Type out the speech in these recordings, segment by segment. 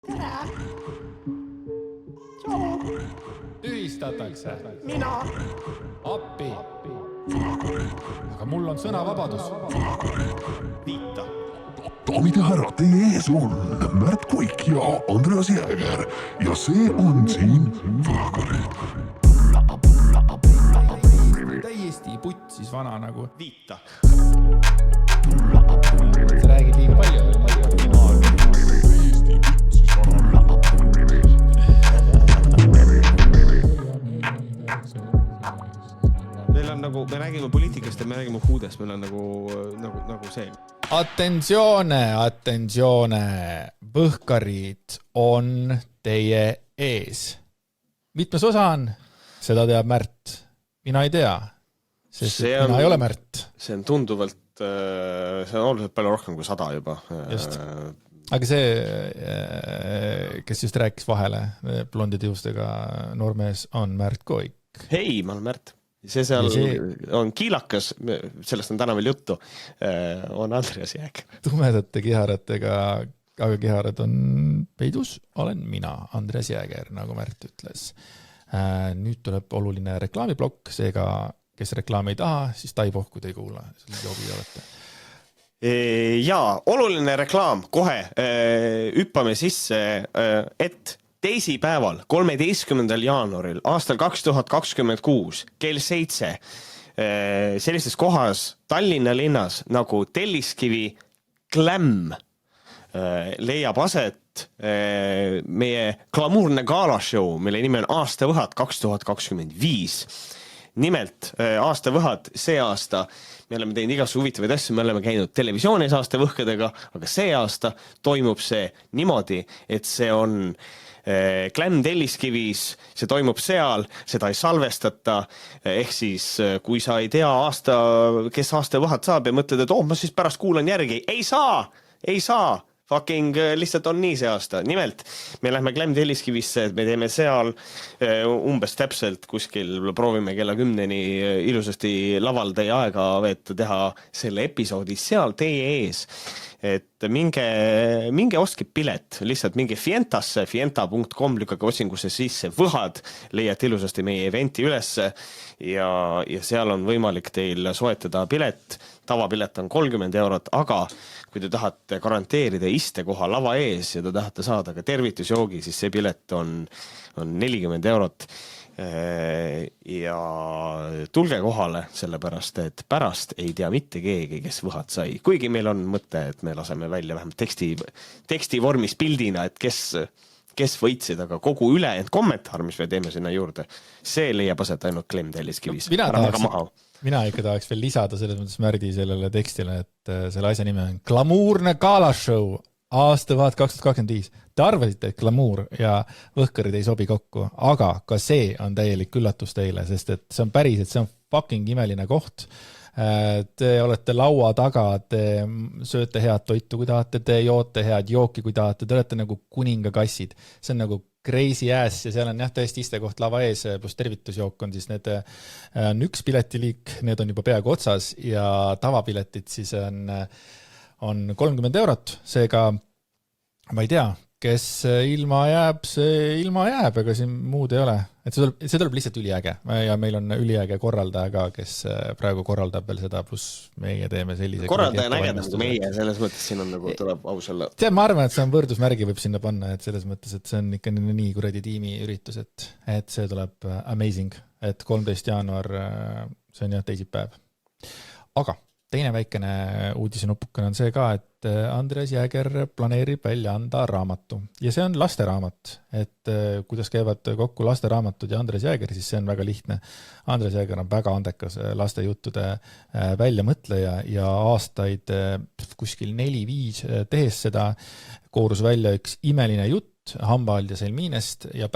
Tere! Tšau! Tühistatakse. Mina! Appi. Aga mul on sõnavabadus. Viita. Daamid ja härrad, teie ees on Märt Kuik ja Andreas Jääger ja see on siin Täiesti putsis vana nagu. Viita. Sa räägid liiga palju. Meil on nagu, me räägime poliitikast ja me räägime huudest, meil on nagu see. Attenzione. Põhkarid on teie ees. Mitmes osa on? Seda teab Märt. Mina ei tea, sest mina ei ole Märt. See on tunduvalt, see on oluliselt palju rohkem kui 100 juba. Just. Aga see, kes just rääkis vahele blondide juustega noormees, on Märt Kuik. Hei, ma olen Märt. See seal on kiilakas, sellest on täna veel juttu, on Andreas Jääger. Tumedate kiharatega, aga kiharad on peidus, olen mina, Andreas Jääger, nagu Märt ütles. Nüüd tuleb oluline reklaamiblokk, seega kes reklaami ei taha, siis taipohkud ei kuula. Jobi olete. Jaa, oluline reklaam, kohe hüppame sisse, et teisipäeval, 13. jaanuaril aastal 2026 kell 7 sellises kohas Tallinna linnas nagu Telliskivi Glam leiab aset meie glamuurne gaalashow, mille nimi on Aastavõhad 2025. Nimelt Aastavõhad see aasta, me oleme teinud igast huvitavaid asju, me oleme käinud televisioonis aastavõhkadega, aga see aasta toimub see niimoodi, et see on Glam Telliskivis, see toimub seal, seda ei salvestata, ehk siis kui sa ei tea kes Aastavõhad saab ja mõtled, et ma siis pärast kuulan järgi, ei saa, fucking lihtsalt on nii see aasta. Nimelt, me lähme Glam Telliskivisse, et me teeme seal umbes täpselt kuskil, proovime kella 10-ni ilusasti laval teie aega veeta, teha selle episoodi seal teie ees. Et minge ostke pilet, lihtsalt minge Fientasse, fienta.com, lükake otsingusse sisse Võhad, leiate ilusasti meie eventi ülesse ja seal on võimalik teil soetada pilet. Tavapilet on 30 €, aga kui te tahate garanteerida istekoha lava ees ja te tahate saada ka tervitusjoogi, siis see pilet on 40 €. Ja tulge kohale, sellepärast, et pärast ei tea mitte keegi, kes Võhad sai. Kuigi meil on mõte, et me laseme välja vähemalt teksti vormis pildina, et kes võitsid, aga kogu ülejäänud kommentaar, mis me teeme sinna juurde, see leiab aset ainult Glam Telliskivis. Mina ikka tahaks veel lisada selles mõttes Märdi sellele tekstile, et selle asja nimi on glamuurne gaalashow Aastavõhad 2025. Te arvasite, et glamuur ja võhkarid ei sobi kokku, aga ka see on täielik üllatus teile, sest et see on päriselt, see on fucking imeline koht. Te olete laua taga, te sööte head toitu, kui tahate, te joote head jooki, kui tahate, te olete nagu kuningakassid. See on nagu crazy ass ja seal on tõesti istekoht lava ees, pluss tervitusjook on siis need on üks piletiliik, need on juba peaaegu otsas ja tavapiletid siis on 30 €, seega ma ei tea, kes ilma jääb, see ilma jääb, aga siin muud ei ole. Et see tuleb lihtsalt üliäge ja meil on üliäge korraldaja ka, kes praegu korraldab veel seda, pluss meie teeme sellise... Korraldaja on ägedam kui meie, selles mõttes siin on nagu tuleb aus olla. Tead, ma arvan, et see on võrdusmärgi võib sinna panna, et selles mõttes, et see on ikka nii kuradi tiimi üritus, et see tuleb amazing, et 13. jaanuar, see on teisipäev. Aga teine väikene uudisenupukene on see ka, et Andreas Jääger planeerib välja anda raamatu. Ja see on lasteraamat, et kuidas käivad kokku lasteraamatud ja Andreas Jääger, siis see on väga lihtne. Andreas Jääger on väga andekas lastejuttude väljamõtleja ja aastaid kuskil 4-5 tehes seda koorus välja üks imeline jutt Hambahald ja Selminest ja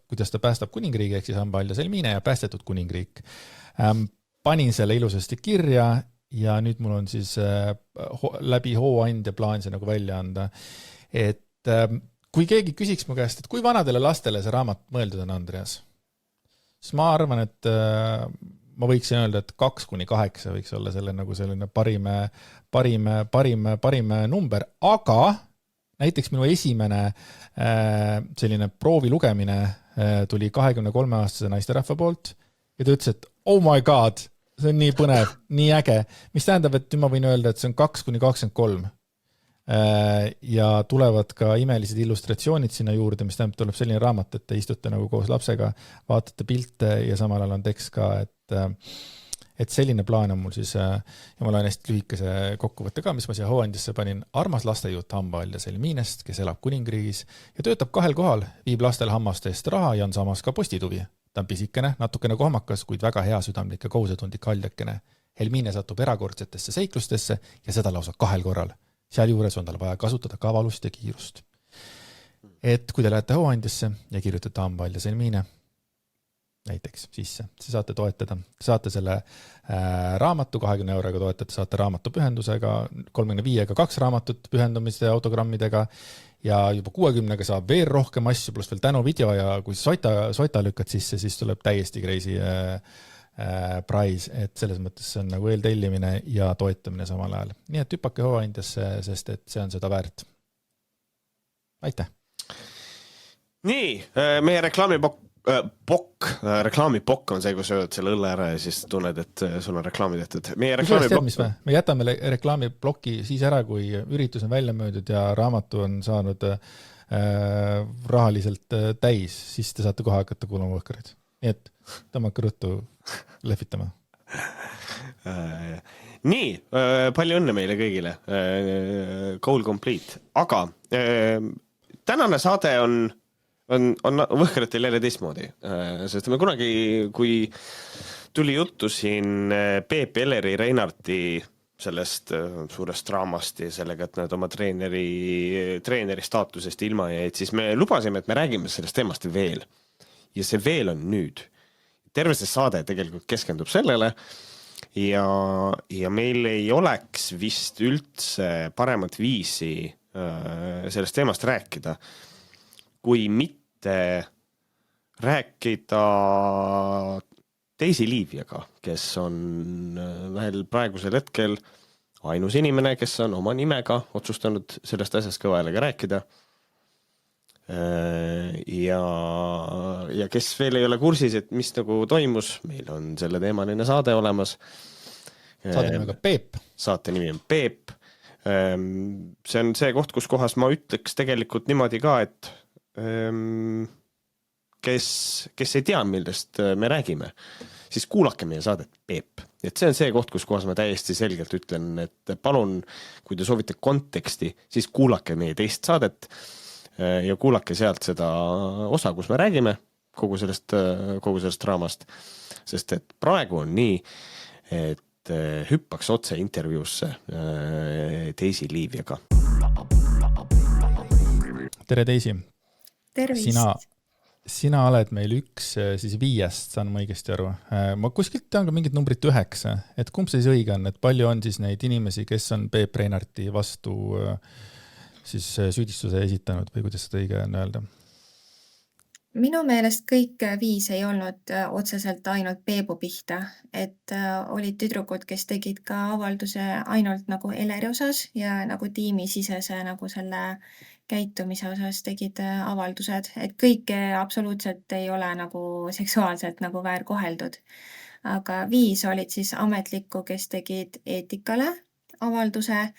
kuidas ta päästab kuningriigi, ehk siis Hambahald ja Selmine ja päästetud kuningriik. Panin selle ilusasti kirja ja nüüd mul on siis läbi hooandja plaan see nagu välja anda. Et kui keegi küsiks mu käest, et kui vanadele lastele see raamat mõeldud on, Andreas, siis ma arvan, et ma võiksin öelda, et 2-8 võiks olla selle nagu selline parim number, aga näiteks minu esimene selline proovi lugemine tuli 23-aastase naisterahva poolt ja ta ütles, et oh my god, see on nii põnev, nii äge, mis tähendab, et ma võin öelda, et see on 2-23. Ja tulevad ka imelised illustratsioonid sinna juurde, mis tähendab, tuleb selline raamat, et te istute nagu koos lapsega, vaatate pilte ja samal ajal on tekst ka, et selline plaan on mul siis, ja ma olen hästi lühikese kokkuvõtte ka, mis ma siia hooandjasse panin, armas lastejuut Hambahalja Selminest, kes elab Kuningriigis ja töötab 2 kohal, viib lastel hammaste eest raha ja on samas ka postituvi. Ta on pisikene, natukene kohmakas, kuid väga hea südamlik ja kohusetundlik haljakene. Helmine satub erakordsetesse seiklustesse ja seda lausa 2 korral. Seal juures on tal vaja kasutada kavalust ja kiirust. Et kui te lähete hooandjasse ja kirjutate Hambahalja Selmine, näiteks sisse, te saate toetada. Te saate selle raamatu 20 euroga toetada, saate raamatu pühendusega, 35-ga 2 raamatut pühendumiste autogrammidega ja juba 60-ga saab veel rohkem asju, pluss veel tänu video ja kui sota lükkad sisse, siis tuleb täiesti crazy prize, et selles mõttes see on nagu eeltellimine ja toetamine samal ajal. Nii et hüppake hooandjasse, sest et see on seda väärt. Aitäh! Nii, meie reklaamipokk on see, kui sa öeld selle õlle ära ja siis tunned, et sul on reklaami tehtud. Me jätame reklaamibloki siis ära, kui üritus on välja möödud ja raamatu on saanud rahaliselt täis, siis te saate kohe hakata kuulama võhkareid. Nii et tõmmake ruttu lehvitama. Nii, palju õnne meile kõigile. Goal complete. Aga tänane saade on võhkaratel jälle teistmoodi, sest me kunagi, kui tuli juttu siin Peep Elleri Reinarti sellest suurest draamast ja sellega, et nad oma treeneri staatusest ilma jäid, siis me lubasime, et me räägime sellest teemast veel. Ja see veel on nüüd. Terve see saade tegelikult keskendub sellele ja meil ei oleks vist üldse paremat viisi sellest teemast rääkida, kui mitte rääkida Daisy Liiviaga, kes on veel praegusel hetkel ainus inimene, kes on oma nimega otsustanud sellest asjast kõva häälega rääkida. Ja kes veel ei ole kursis, et mis nagu toimus, meil on selle teemaline saade olemas. Saate nimega Peep. Saate nimi on Peep. See on see koht, kus kohas ma ütleks tegelikult niimoodi ka, et kes ei tea, millest me räägime, siis kuulake meie saadet Peep. Et see on see koht, kus kohas ma täiesti selgelt ütlen, et palun, kui te soovite konteksti, siis kuulake meie teist saadet ja kuulake sealt seda osa, kus me räägime kogu sellest draamast. Sest et praegu on nii, et hüppaks otse intervjuusse Daisy Liiviaga. Tere Daisy! Tervist! Sina oled meil üks siis 5, saan ma õigesti aru. Ma kuskilt tean ka mingit numbrit 9, et kumb see siis õige on, et palju on siis neid inimesi, kes on Peep Reinarti vastu siis süüdistuse esitanud või kuidas seda õige on öelda? Minu meelest kõik 5 ei olnud otseselt ainult Peebu pihta, et olid tüdrukud, kes tegid ka avalduse ainult nagu Eleri osas ja nagu tiimisisese nagu selle käitumise osas tegid avaldused, et kõik absoluutselt ei ole nagu seksuaalselt nagu väärkoheldud. Aga 5 olid siis ametlikku, kes tegid eetikale avalduse.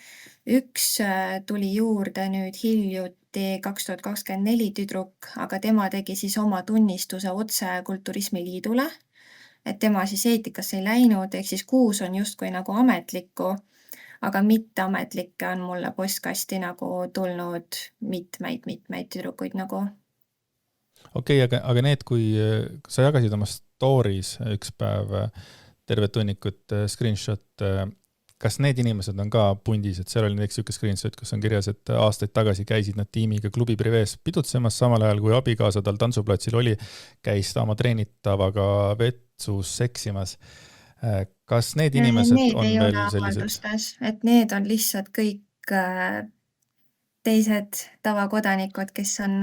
1 tuli juurde nüüd hiljuti 2024 tüdruk, aga tema tegi siis oma tunnistuse otse Kulturismiliidule, et tema siis eetikasse ei läinud, ehk siis 6 on justkui nagu ametlikku, aga mitteametlikke on mulle postkasti nagu tulnud mitmeid tüdrukuid nagu. Okei, aga need, kui sa jagasid oma stories üks päev terve tunnikut screenshot, kas need inimesed on ka pundis, et seal oli näiteks üks screenshot, kus on kirjas, et aastaid tagasi käisid nad tiimiga klubi privees pidutsemas, samal ajal kui abikaasa tal tantsuplatsil oli, käis ta oma treenitavaga vetsus seksimas. Kas need inimesed need on ei veel ole sellised? avaldustes, et need on lihtsalt kõik teised tavakodanikud, kes on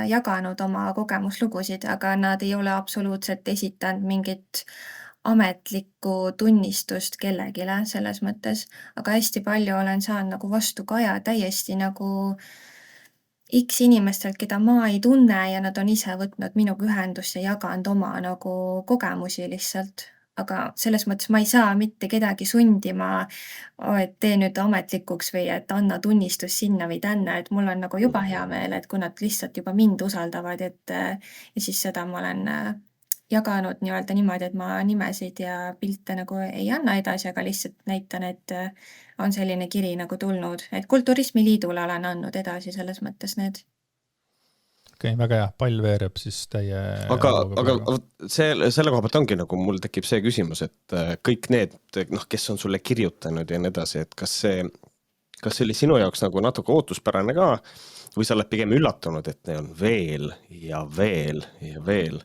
jaganud oma kogemuslugusid, aga nad ei ole absoluutselt esitanud mingit ametlikku tunnistust kellegile selles mõttes, aga hästi palju olen saanud nagu vastu kaja täiesti nagu X inimestelt, keda ma ei tunne ja nad on ise võtnud minuga ühendust ja jaganud oma nagu kogemusi lihtsalt. Aga selles mõttes ma ei saa mitte kedagi sundima, et tee nüüd ametlikuks või et anna tunnistus sinna või tänna, et mul on nagu juba hea meel, et kui nad lihtsalt juba mind usaldavad, ja siis seda ma olen jaganud nii-öelda niimoodi, et ma nimesid ja pilte nagu ei anna edasi, aga lihtsalt näitan, et on selline kiri nagu tulnud, et Kulturismi Liidule olen andnud edasi selles mõttes need. Okei, väga hea, pall veereb siis teie... Aga selle koha pealt ongi nagu mul tekib see küsimus, et kõik need, kes on sulle kirjutanud ja nii edasi, et kas see oli sinu jaoks nagu natuke ootuspärane ka või sa oled pigem üllatunud, et need on veel ja veel ja veel?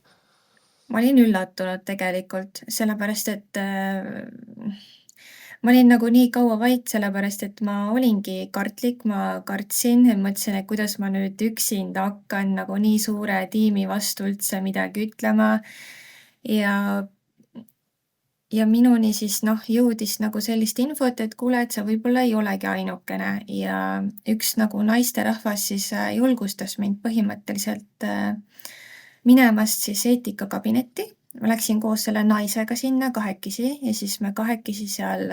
Ma olin üllatunud tegelikult, sellepärast et ma olin nagu nii kaua vait, sellepärast et ma olingi kartlik, ma kartsin, mõtlesin, et kuidas ma nüüd üksinda hakkan nagu nii suure tiimi vastu üldse midagi ütlema. Ja minuni siis jõudis nagu sellist infot, et kuule, et sa võib-olla ei olegi ainukene ja üks nagu naisterahvas siis julgustas mind põhimõtteliselt minemast siis eetikakabinetti. Ma läksin koos selle naisega sinna kahekesi ja siis me kahekesi seal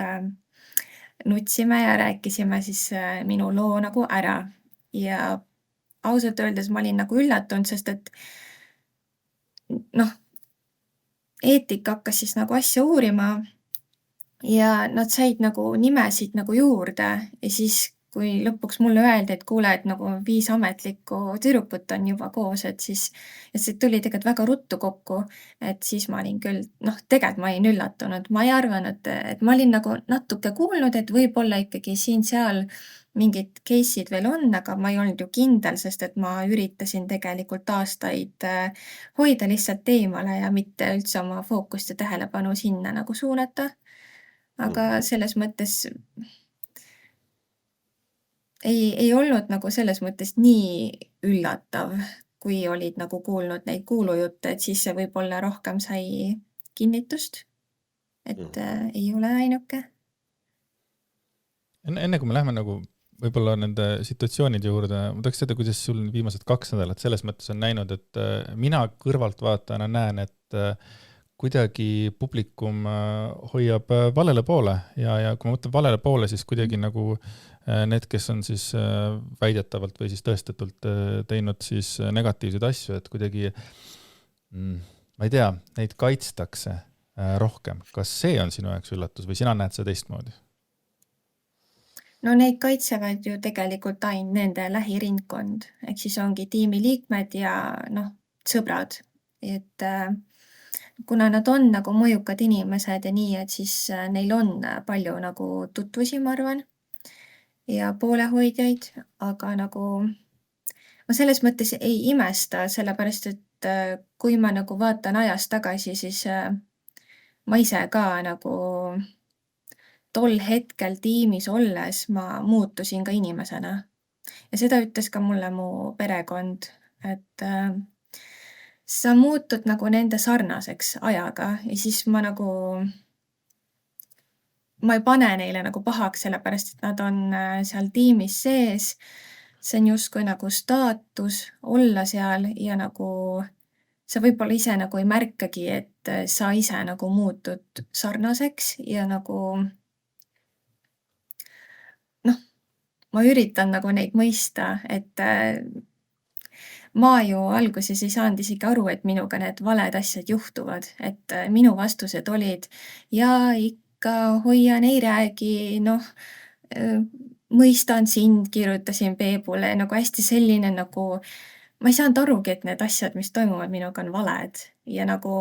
nutsime ja rääkisime siis minu loo nagu ära. Ja ausalt öeldes ma olin nagu üllatunud, sest et eetika hakkas siis nagu asja uurima ja nad said nagu nimesid nagu juurde ja siis kui lõpuks mulle öeldi, et kuule, et nagu 5 ametlikku tüdrukut on juba koos, et siis ja see tuli tegelikult väga ruttu kokku, et siis ma olin küll, tegelikult ma olin üllatunud. Ma ei arvanud, et ma olin nagu natuke kuulnud, et võib-olla ikkagi siin-seal mingid case'id veel on, aga ma ei olnud ju kindel, sest et ma üritasin tegelikult aastaid hoida lihtsalt eemale ja mitte üldse oma fookust ja tähelepanu sinna nagu suunata. Aga selles mõttes ei olnud nagu selles mõttes nii üllatav, kui olid nagu kuulnud neid kuulujutte, et siis see võib-olla rohkem sai kinnitust, et ei ole ainuke. Enne kui me lähme nagu võib-olla nende situatsioonide juurde, ma tahaks seda, kuidas sul viimased 2 nädalat selles mõttes on näinud, et mina kõrvaltvaatajana näen, et kuidagi publikum hoiab valele poole ja kui ma mõtlen valele poole, siis kuidagi nagu need, kes on siis väidetavalt või siis tõestetult teinud siis negatiivseid asju, et kuidagi, ma ei tea, neid kaitstakse rohkem. Kas see on sinu jaoks üllatus või sina näed seda teistmoodi? No neid kaitsevad ju tegelikult ainult nende lähiringkond, ehk siis ongi tiimi liikmed ja sõbrad, et kuna nad on nagu mõjukad inimesed ja nii, et siis neil on palju nagu tutvusi, ma arvan, ja poolehoidjaid, aga nagu ma selles mõttes ei imesta, sellepärast et kui ma nagu vaatan ajas tagasi, siis ma ise ka nagu tol hetkel tiimis olles ma muutusin ka inimesena. Ja seda ütles ka mulle mu perekond, et sa muutud nagu nende sarnaseks ajaga ja siis ma ei pane neile nagu pahaks, sellepärast et nad on seal tiimis sees. See on justkui nagu staatus olla seal ja nagu sa võib-olla ise nagu ei märkagi, et sa ise nagu muutud sarnaseks ja nagu ma üritan nagu neid mõista, et ma ju alguses ei saanud isegi aru, et minuga need valed asjad juhtuvad, et minu vastused olid ja ikka hoian, ei räägi, mõistan sind, kirjutasin Peebule, nagu hästi selline nagu, ma ei saanud arugi, et need asjad, mis toimuvad minuga, on valed ja nagu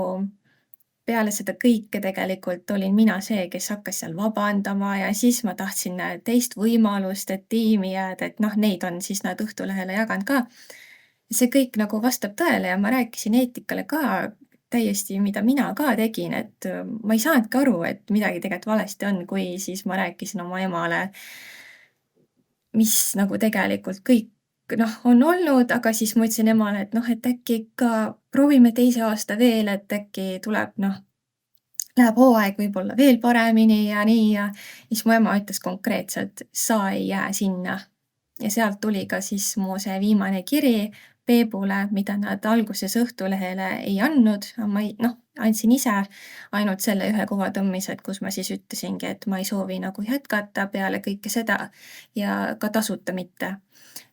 peale seda kõike tegelikult olin mina see, kes hakkas seal vabandama ja siis ma tahtsin teist võimalust, et tiimi jääda, et neid on siis nad Õhtulehele jaganud ka. See kõik nagu vastab tõele ja ma rääkisin eetikale ka täiesti, mida mina ka tegin, et ma ei saanudki aru, et midagi tegelikult valesti on, kui siis ma rääkisin oma emale, mis nagu tegelikult kõik on olnud, aga siis ma ütlesin emale, et äkki ikka proovime teise aasta veel, et äkki tuleb, läheb hooaeg võib-olla veel paremini ja nii ja siis mu ema ütles konkreetselt, sa ei jää sinna. ja sealt tuli ka siis mu see viimane kiri Peebule, mida nad alguses Õhtulehele ei andnud, ma andsin ise ainult selle ühe kovatõmmised, kus ma siis ütlesingi, et ma ei soovi nagu jätkata peale kõike seda ja ka tasuta mitte.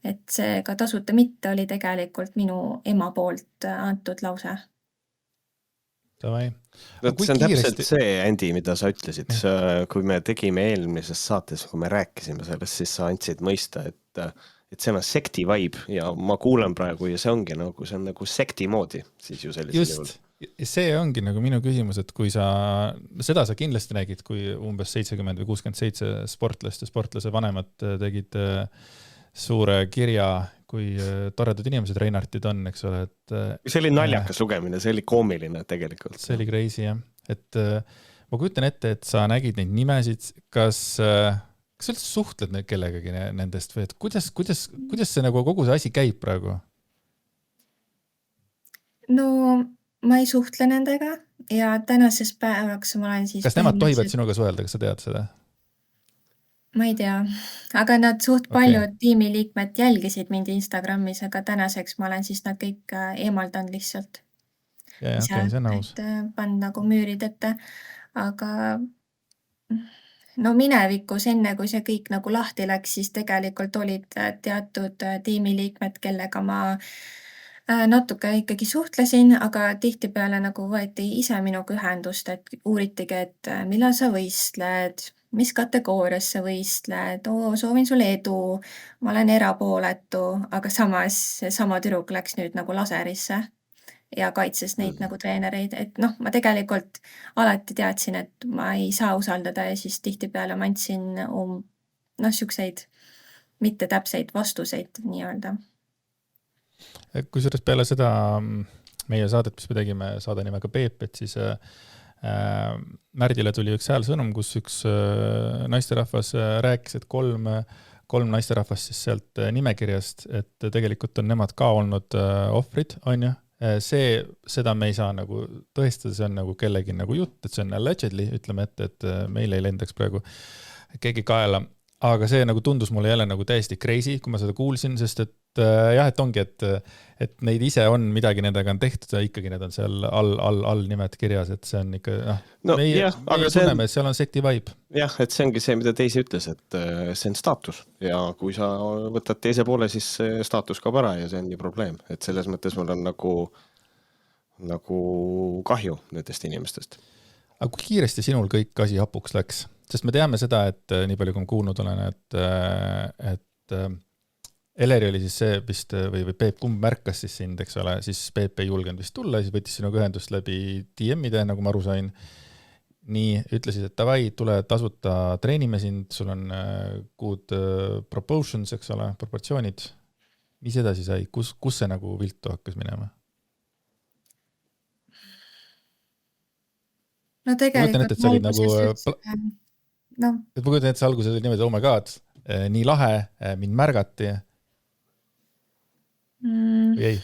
Et see ka tasuta mitte oli tegelikult minu ema poolt antud lause. Davai. See on täpselt see, Andy, mida sa ütlesid, kui me tegime eelmises saates, kui me rääkisime sellest, siis sa andsid mõista, et see on sekti vibe ja ma kuulen praegu ja see ongi nagu, see on nagu sekti moodi siis ju sellisel juhul. Just, see ongi nagu minu küsimus, et kui seda sa kindlasti nägid, kui umbes 70 või 67 sportlast ja sportlase vanemad tegid suure kirja, kui toredad inimesed Reinartid on, eks ole, et see oli naljakas lugemine, see oli koomiline tegelikult. See oli crazy, jah. Et ma kujutan ette, et sa nägid neid nimesid, kas sa üldse suhtled kellegagi nendest või et kuidas see nagu kogu see asi käib praegu? No ma ei suhtle nendega ja tänases päevaks ma olen siis... Kas nemad tohivad sinuga suhelda, kas sa tead seda? Ma ei tea, aga nad suht paljud tiimiliikmed jälgisid mind Instagramis, aga tänaseks ma olen siis nad kõik eemaldanud lihtsalt. Ja, okei, see on aus. Et pannud nagu müürid ette, aga no minevikus enne, kui see kõik nagu lahti läks, siis tegelikult olid teatud tiimiliikmed, kellega ma natuke ikkagi suhtlesin, aga tihtipeale nagu võeti ise minuga ühendust, et uuritigi, et millal sa võistled, mis kategoorias sa võistled, soovin sulle edu, ma olen erapooletu, aga samas sama tüdruk läks nüüd nagu laserisse ja kaitses neid nagu treenereid, et ma tegelikult alati teadsin, et ma ei saa usaldada ja siis tihtipeale ma andsin siukseid mitte täpseid vastuseid nii-öelda. Kui suurest peale seda meie saadet, mis me tegime saade nimega Peep, et siis Märdile tuli üks häälsõnum, kus üks naisterahvas rääkis, et kolm naisterahvast siis sealt nimekirjast, et tegelikult on nemad ka olnud ohvrid, on ju. Seda me ei saa nagu tõestada, see on nagu kellegi nagu jutt, et see on allegedly, ütleme ette, et meil ei lendaks praegu keegi kaela. Aga see nagu tundus mulle jälle nagu täiesti crazy, kui ma seda kuulsin, sest et jah, et ongi, et neid ise on midagi nendega on tehtud ja ikkagi need on seal all nimed kirjas, et see on ikka, meie tunneme, et seal on sekti vibe. Jah, et see ongi see, mida Teisi ütles, et see on staatus ja kui sa võtad teise poole, siis see staatus kaob ära ja see on nii probleem, et selles mõttes mul on nagu kahju nendest inimestest. Aga kui kiiresti sinul kõik asi hapuks läks? Sest me teame seda, et nii palju kui ma kuulnud olen, et Eleri oli siis see vist, või Peep kumb märkas siis sind, eks ole, siis Peep ei julgenud vist tulla, siis võttis sinuga ühendust läbi DM-ide, nagu ma aru sain. Nii, ütlesid, et davai, tule tasuta treenime sind, sul on good proportions, eks ole, proportsioonid. Mis edasi sai? Kus see nagu viltu hakkas minema? No tegelikult et sa olid nagu... Et ma kujutan, et see alguses oli niimoodi, oh my god, nii lahe, mind märgati. Või ei?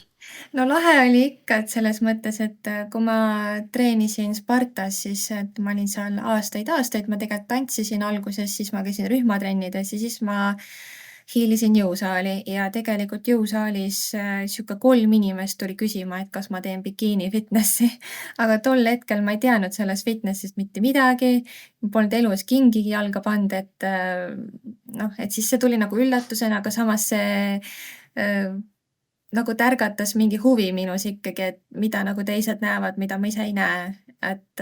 No lahe oli ikka, et selles mõttes, et kui ma treenisin Spartas, siis et ma olin seal aastaid, ma tegelikult tantsisin alguses, siis ma käisin rühmatrennides ja siis ma hiilisin jõusaali ja tegelikult jõusaalis siuke 3 inimest tuli küsima, et kas ma teen bikiini fitnessi, aga tol hetkel ma ei teadnud sellest fitnessist mitte midagi, polnud elus kingigi jalga pand, et siis see tuli nagu üllatusena, aga samas see nagu tärgatas mingi huvi minus ikkagi, et mida nagu teised näevad, mida ma ise ei näe, et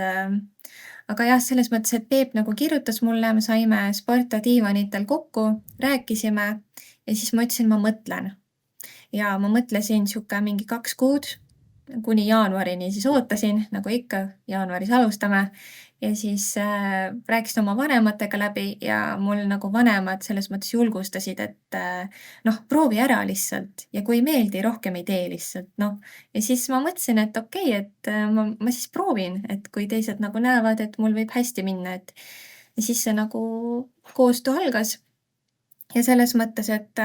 aga jah, selles mõttes, et Peep nagu kirjutas mulle, me saime Sparta diivanitel kokku, rääkisime ja siis ma ütlesin, ma mõtlen. Ja ma mõtlesin siuke mingi 2 kuud, kuni jaanuarini siis ootasin, nagu ikka, jaanuaris alustame. Ja siis rääkisin oma vanematega läbi ja mul nagu vanemad selles mõttes julgustasid, et proovi ära lihtsalt ja kui ei meeldi, rohkem ei tee lihtsalt. Ja siis ma mõtlesin, et okei, et ma siis proovin, et kui teised nagu näevad, et mul võib hästi minna, et ja siis see nagu koostöö algas. Ja selles mõttes, et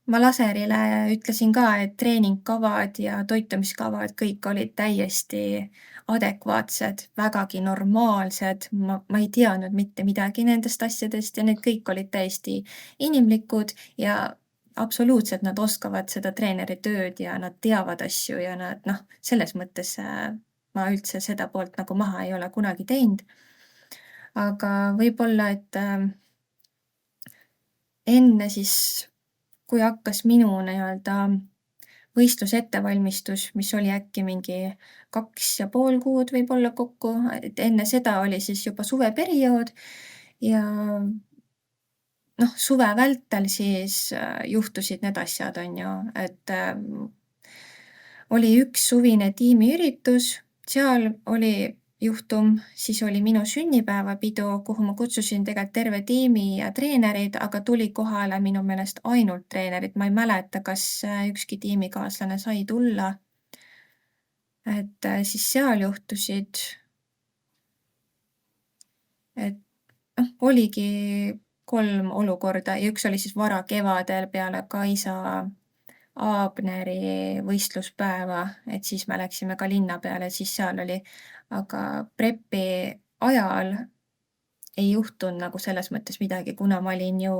ma Laserile ütlesin ka, et treeningkavad ja toitumiskavad kõik olid täiesti adekvaatsed, vägagi normaalsed. Ma ei teadnud mitte midagi nendest asjadest ja need kõik olid täiesti inimlikud ja absoluutselt nad oskavad seda treeneri tööd ja nad teavad asju ja nad selles mõttes ma üldse seda poolt nagu maha ei ole kunagi teinud. Aga võib-olla, et enne siis, kui hakkas minu nii-öelda võistlusettevalmistus, mis oli äkki mingi 2,5 kuud võib-olla kokku, et enne seda oli siis juba suveperiood ja suve vältel siis juhtusid need asjad, on ju, et oli üks suvine tiimiüritus, seal oli juhtum, siis oli minu sünnipäevapidu, kuhu ma kutsusin tegelikult terve tiimi ja treenerid, aga tuli kohale minu meelest ainult treenerid. Ma ei mäleta, kas ükski tiimikaaslane sai tulla. Et siis seal juhtusid, et oligi 3 olukorda ja üks oli siis varakevadel peale Kaisa Aabneri võistluspäeva, et siis me läksime ka linna peale, siis seal oli, aga prepi ajal ei juhtunud nagu selles mõttes midagi, kuna ma olin ju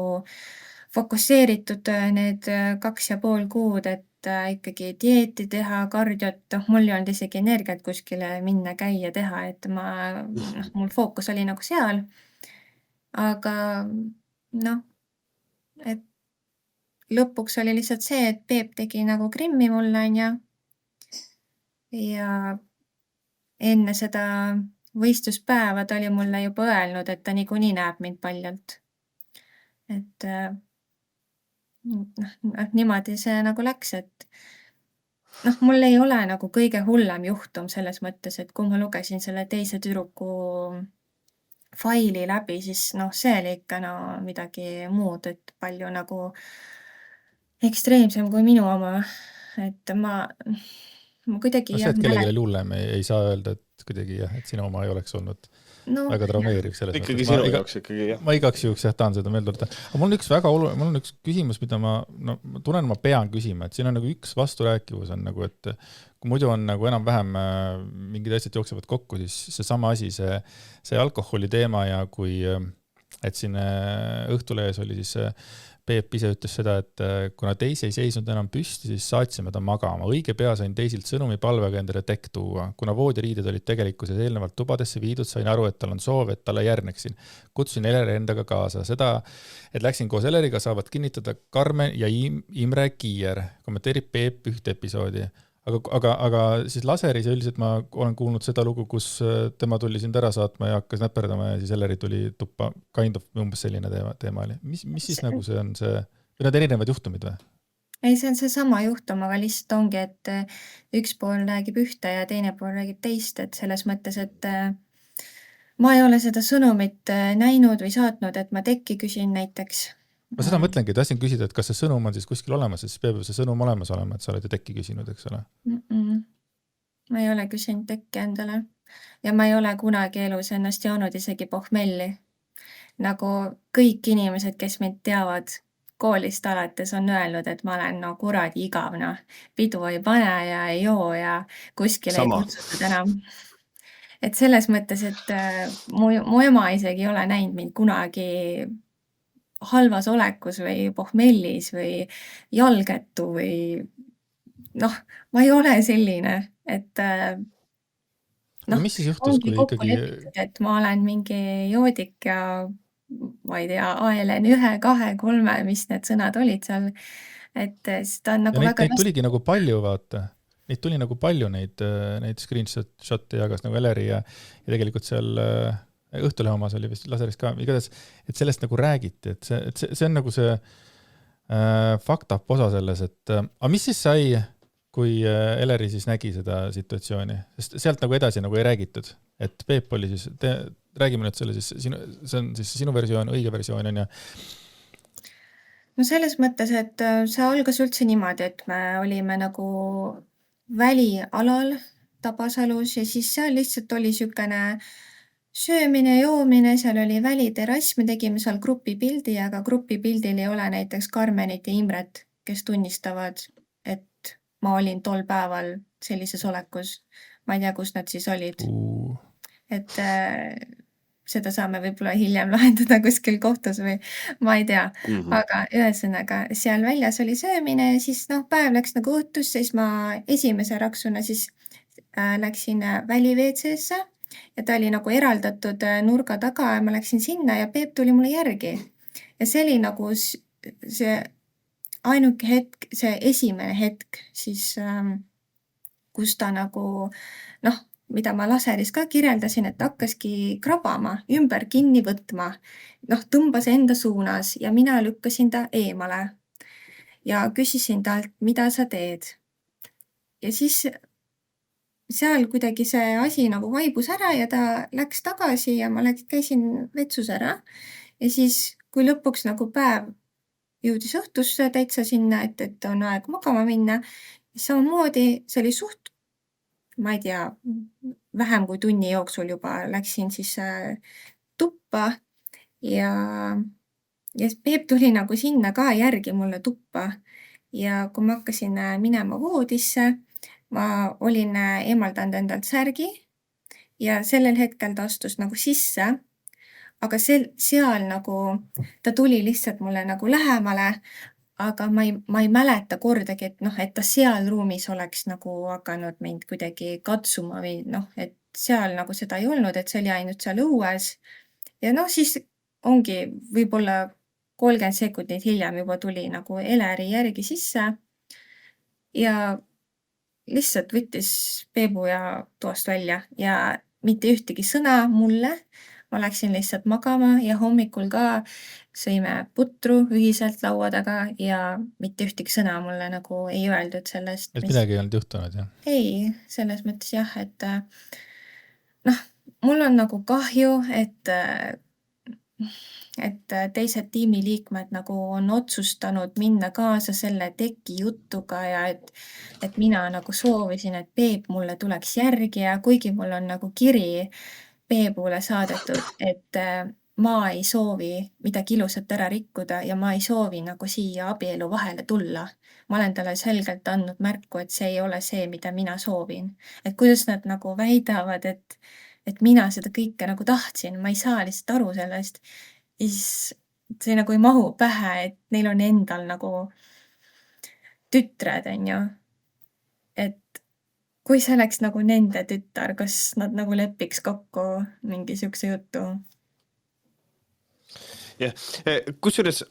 fokusseeritud need 2,5 kuud, et ikkagi dieeti teha, kardiot, mul ei olnud isegi energiat kuskile minna, käia, teha, et mul fookus oli nagu seal. Aga et lõpuks oli lihtsalt see, et Peep tegi nagu Krimmi mulle, on ju. Ja enne seda võistluspäeva ta oli mulle juba öelnud, et ta niikuinii näeb mind paljalt. Et niimoodi see nagu läks, et mul ei ole nagu kõige hullem juhtum selles mõttes, et kui ma lugesin selle teise tüdruku faili läbi, siis see oli ikka midagi muud, et palju nagu ekstreemsem kui minu oma, et ma kuidagi see, et kellelgi oli hullem, ei saa öelda, et kuidagi jah, et sinu oma ei oleks olnud väga traumeeriv selles ikkagi mõttes. sinu jaoks ikkagi, jah. Ma igaks juhuks tahan seda meelde tuletada. Aga mul on üks küsimus, mida ma tunnen, ma pean küsima, et siin on nagu üks vasturääkivus on nagu, et kui muidu on nagu enam-vähem mingid asjad jooksevad kokku, siis see sama asi, see alkoholi teema ja kui, et siin Õhtulehes oli siis Peep ise ütles seda, et kuna Daisy ei seisnud enam püsti, siis saatsime ta magama. Õige pea sain Daisylt sõnumi palvega endale tekk tuua. Kuna voodiriided olid tegelikkuses eelnevalt tubadesse viidud, sain aru, et tal on soov, et talle järgneksin. Kutsusin Eleri endaga kaasa. Seda, et läksin koos Eleriga, saavad kinnitada Karmen ja Imre Kiier. Kommenteerib Peep üht episoodi. Aga siis Laseris üldiselt ma olen kuulnud seda lugu, kus tema tuli sind ära saatma ja hakkas näperdama ja siis Eleri tuli tuppa, kind of umbes selline teema oli. Mis siis nagu see on see, või need erinevad juhtumid või? Ei, see on see sama juhtum, aga lihtsalt ongi, et üks pool räägib ühte ja teine pool räägib teist, et selles mõttes, et ma ei ole seda sõnumit näinud või saatnud, et ma tekki küsin näiteks. Ma seda mõtlengi, tahtsin küsida, et kas see sõnum on siis kuskil olemas, siis peab see sõnum olemas olema, et sa oled ju tekki küsinud, eks ole? Ma ei ole küsinud tekki endale ja ma ei ole kunagi elus ennast joonud isegi pohmelli. Nagu kõik inimesed, kes mind teavad koolist alates on öelnud, et ma olen kuradi igav, pidu ei pane ja ei joo ja kuskile ei kutsutud enam. Et selles mõttes, et mu ema isegi ei ole näinud mind kunagi halvas olekus või pohmellis või jalgetu või ma ei ole selline, et mis siis juhtus, kui ikkagi lepitud, et ma olen mingi joodik ja ma ei tea, ALN 1, 2, 3, mis need sõnad olid seal, et seda on nagu ja väga neid tuligi nagu palju, vaata. Neid tuli nagu palju neid screenshot'e jagas nagu Eleri ja tegelikult seal Õhtulehe omas oli vist Laseris ka, igatahes, et sellest nagu räägiti, et see on nagu see faktap osa selles, et aga mis siis sai, kui Eleri siis nägi seda situatsiooni, sest sealt nagu edasi nagu ei räägitud, et Peep oli siis, räägime nüüd selle siis, see on siis sinu versioon, õige versioon on ja no selles mõttes, et see algas üldse niimoodi, et me olime nagu välialal Tabasalus ja siis seal lihtsalt oli sükene söömine, joomine, seal oli väliterrass, me tegime seal grupipildi, aga grupipildil ei ole näiteks Karmenit ja Imret. kes tunnistavad, et ma olin tol päeval sellises olekus. Ma ei tea, kus nad siis olid. Et seda saame võib-olla hiljem lahendada kuskil kohtus või ma ei tea. Aga ühesõnaga, seal väljas oli söömine ja siis päev läks nagu õhtusse, siis ma esimese raksuna siis läksin väli-WC-sse ja ta oli nagu eraldatud nurga taga ja ma läksin sinna ja Peep tuli mulle järgi. Ja see oli nagu see ainuke hetk, see esimene hetk siis, kus ta nagu mida ma laseris ka kirjeldasin, et hakkaski krabama, ümber kinni võtma, tõmbas enda suunas ja mina lükkasin ta eemale ja küsisin talt, mida sa teed. Ja siis seal kuidagi see asi nagu vaibus ära ja ta läks tagasi ja ma käisin vetsus ära. Ja siis, kui lõpuks nagu päev jõudis õhtusse täitsa sinna, et on aeg magama minna, samamoodi see oli suht, ma ei tea, vähem kui tunni jooksul juba läksin siis tuppa ja Peep tuli nagu sinna ka järgi mulle tuppa. Ja kui ma hakkasin minema voodisse, ma olin eemaldanud endalt särgi ja sellel hetkel ta astus nagu sisse, aga seal nagu ta tuli lihtsalt mulle nagu lähemale, aga ma ei mäleta kordagi, et ta seal ruumis oleks nagu hakanud mind kuidagi katsuma või et seal nagu seda ei olnud, et see oli ainult seal õues. Ja siis ongi võib-olla 30 sekundit hiljem juba tuli nagu Eleri järgi sisse ja lihtsalt võttis Peebu ja toast välja ja mitte ühtegi sõna mulle. Ma läksin lihtsalt magama ja hommikul ka sõime putru ühiselt laua taga ja mitte ühtegi sõna mulle nagu ei öeldud sellest. Et midagi ei olnud juhtunud, jah? Ei, selles mõttes jah, et mul on nagu kahju, et teised tiimiliikmed nagu on otsustanud minna kaasa selle teki jutuga ja et mina nagu soovisin, et Peep mulle tuleks järgi ja kuigi mul on nagu kiri Peebule saadetud, et ma ei soovi midagi ilusat ära rikkuda ja ma ei soovi nagu siia abielu vahele tulla. Ma olen talle selgelt andnud märku, et see ei ole see, mida mina soovin. Et kuidas nad nagu väidavad, et mina seda kõike nagu tahtsin, ma ei saa lihtsalt aru sellest. Ja siis see nagu ei mahu pähe, et neil on endal nagu tütred, on ju. Et kui see oleks nagu nende tütar, kas nad nagu lepiks kokku mingi siukse jutu? Jah, kusjuures,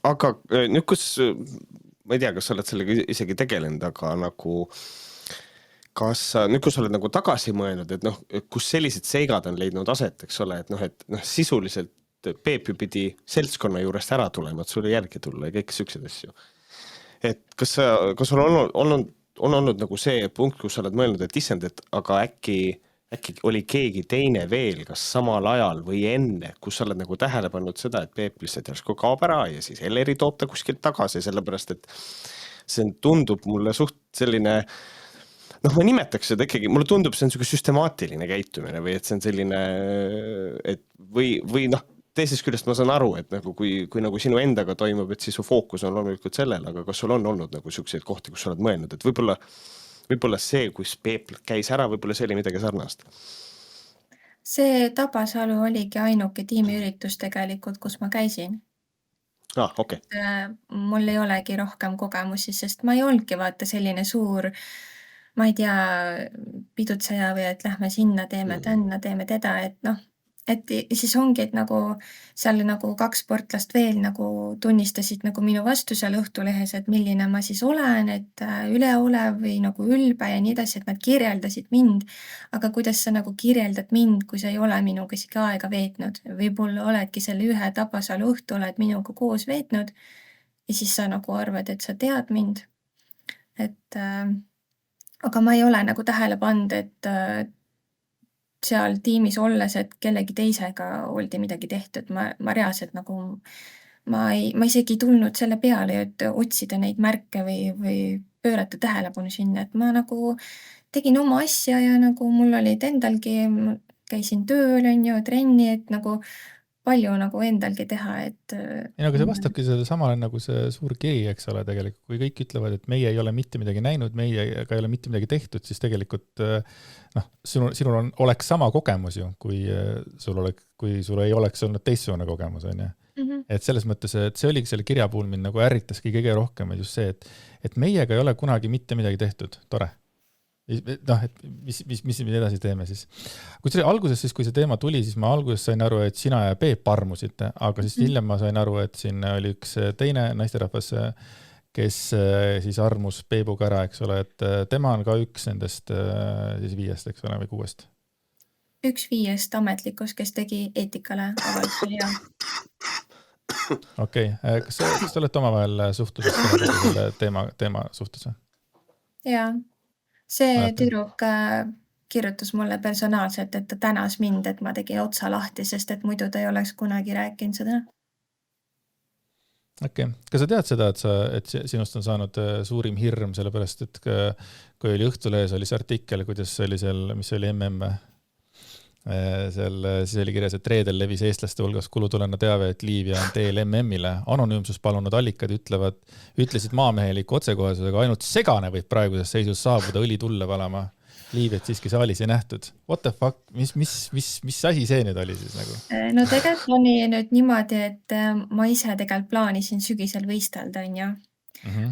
aga nüüd kus, ma ei tea, kas sa oled sellega isegi tegelenud, aga nagu kas nüüd, kus sa oled nagu tagasi mõelnud, et kus sellised seigad on leidnud aset, eks ole, et sisuliselt Peep ju pidi seltskonna juurest ära tulema, et sulle järgi tulla ja kõik siuksed asju. Et kas on olnud nagu see punkt, kus sa oled mõelnud, et issand, et aga äkki oli keegi teine veel, kas samal ajal või enne, kus sa oled nagu tähele pannud seda, et Peep lihtsalt järsku kaob ära ja siis Eleri toob ta kuskilt tagasi, sellepärast et see tundub mulle suht selline, ma nimetaks seda ikkagi, mulle tundub, see on selline süstemaatiline käitumine või et see on selline, et või teisest küljest ma saan aru, et nagu kui nagu sinu endaga toimub, et siis su fookus on loomulikult sellel, aga kas sul on olnud nagu siukseid kohti, kus sa oled mõelnud, et võib-olla see, kus Peep käis ära, võib-olla see oli midagi sarnast? See Tabasalu oligi ainuke tiimiüritus tegelikult, kus ma käisin. Okay. Mul ei olegi rohkem kogemusi, sest ma ei olnudki vaata selline suur, ma ei tea, pidutseja või et lähme sinna, teeme tänna, teeme teda, et siis ongi, et nagu seal nagu 2 sportlast veel nagu tunnistasid nagu minu vastu seal Õhtulehes, et milline ma siis olen, et üleolev või nagu ülbe ja nii edasi, et nad kirjeldasid mind. Aga kuidas sa nagu kirjeldad mind, kui sa ei ole minuga isegi aega veetnud? Võib-olla oledki selle ühe Tabasalu õhtu oled minuga koos veetnud ja siis sa nagu arvad, et sa tead mind. Aga ma ei ole nagu tähele pannud, et seal tiimis olles, et kellegi teisega oldi midagi tehtud. Ma reaalselt nagu, ma isegi ei tulnud selle peale, et otsida neid märke või pöörata tähelepanu sinna, et ma nagu tegin oma asja ja nagu mul olid endalgi, käisin tööl, on ju, trenni, et nagu palju nagu endalgi teha, et ei, aga see vastabki selle samale nagu see suur kiri, eks ole, tegelikult, kui kõik ütlevad, et meie ei ole mitte midagi näinud, meiega ei ole mitte midagi tehtud, siis tegelikult sinul oleks sama kogemus ju, kui sul ei oleks olnud teistsugune kogemus, on ju. Et selles mõttes, et see oligi selle kirja puhul mind nagu ärritaski kõige rohkem, just see, et meiega ei ole kunagi mitte midagi tehtud, tore. Noh, et mis edasi teeme siis. Kui see alguses, siis kui see teema tuli, siis ma alguses sain aru, et sina ja Peep armusite, aga siis hiljem ma sain aru, et siin oli üks teine naisterahvas, kes siis armus Peebuga ära, eks ole, et tema on ka üks nendest siis 5, eks ole, või 6. Üks 5 ametlikust, kes tegi eetikale avalduse ja. Okei, kas te olete omavahel suhtuses selle teema suhtes? Jaa. See tüdruk kirjutas mulle personaalselt, et ta tänas mind, et ma tegin otsa lahti, sest et muidu ta ei oleks kunagi rääkinud seda. Okei. Kas sa tead seda, et sinust on saanud suurim hirm, sellepärast, et kui oli Õhtulehes, oli see artikkel, kuidas oli seal, mis oli MM, siis oli kirjas, et reedel levis eestlaste hulgas kulutulena teave, et Liivia on teel MM-ile. Anonüümsus palunud allikad ütlesid maameheliku otsekohesusega, ainult segane võib praeguses seisus saabuda õli tulle valama. Liiviat siiski saalis ei nähtud. What the fuck? Mis asi see nüüd oli siis nagu? No tegelikult oli nüüd niimoodi, et ma ise tegelikult plaanisin sügisel võistelda, on ju.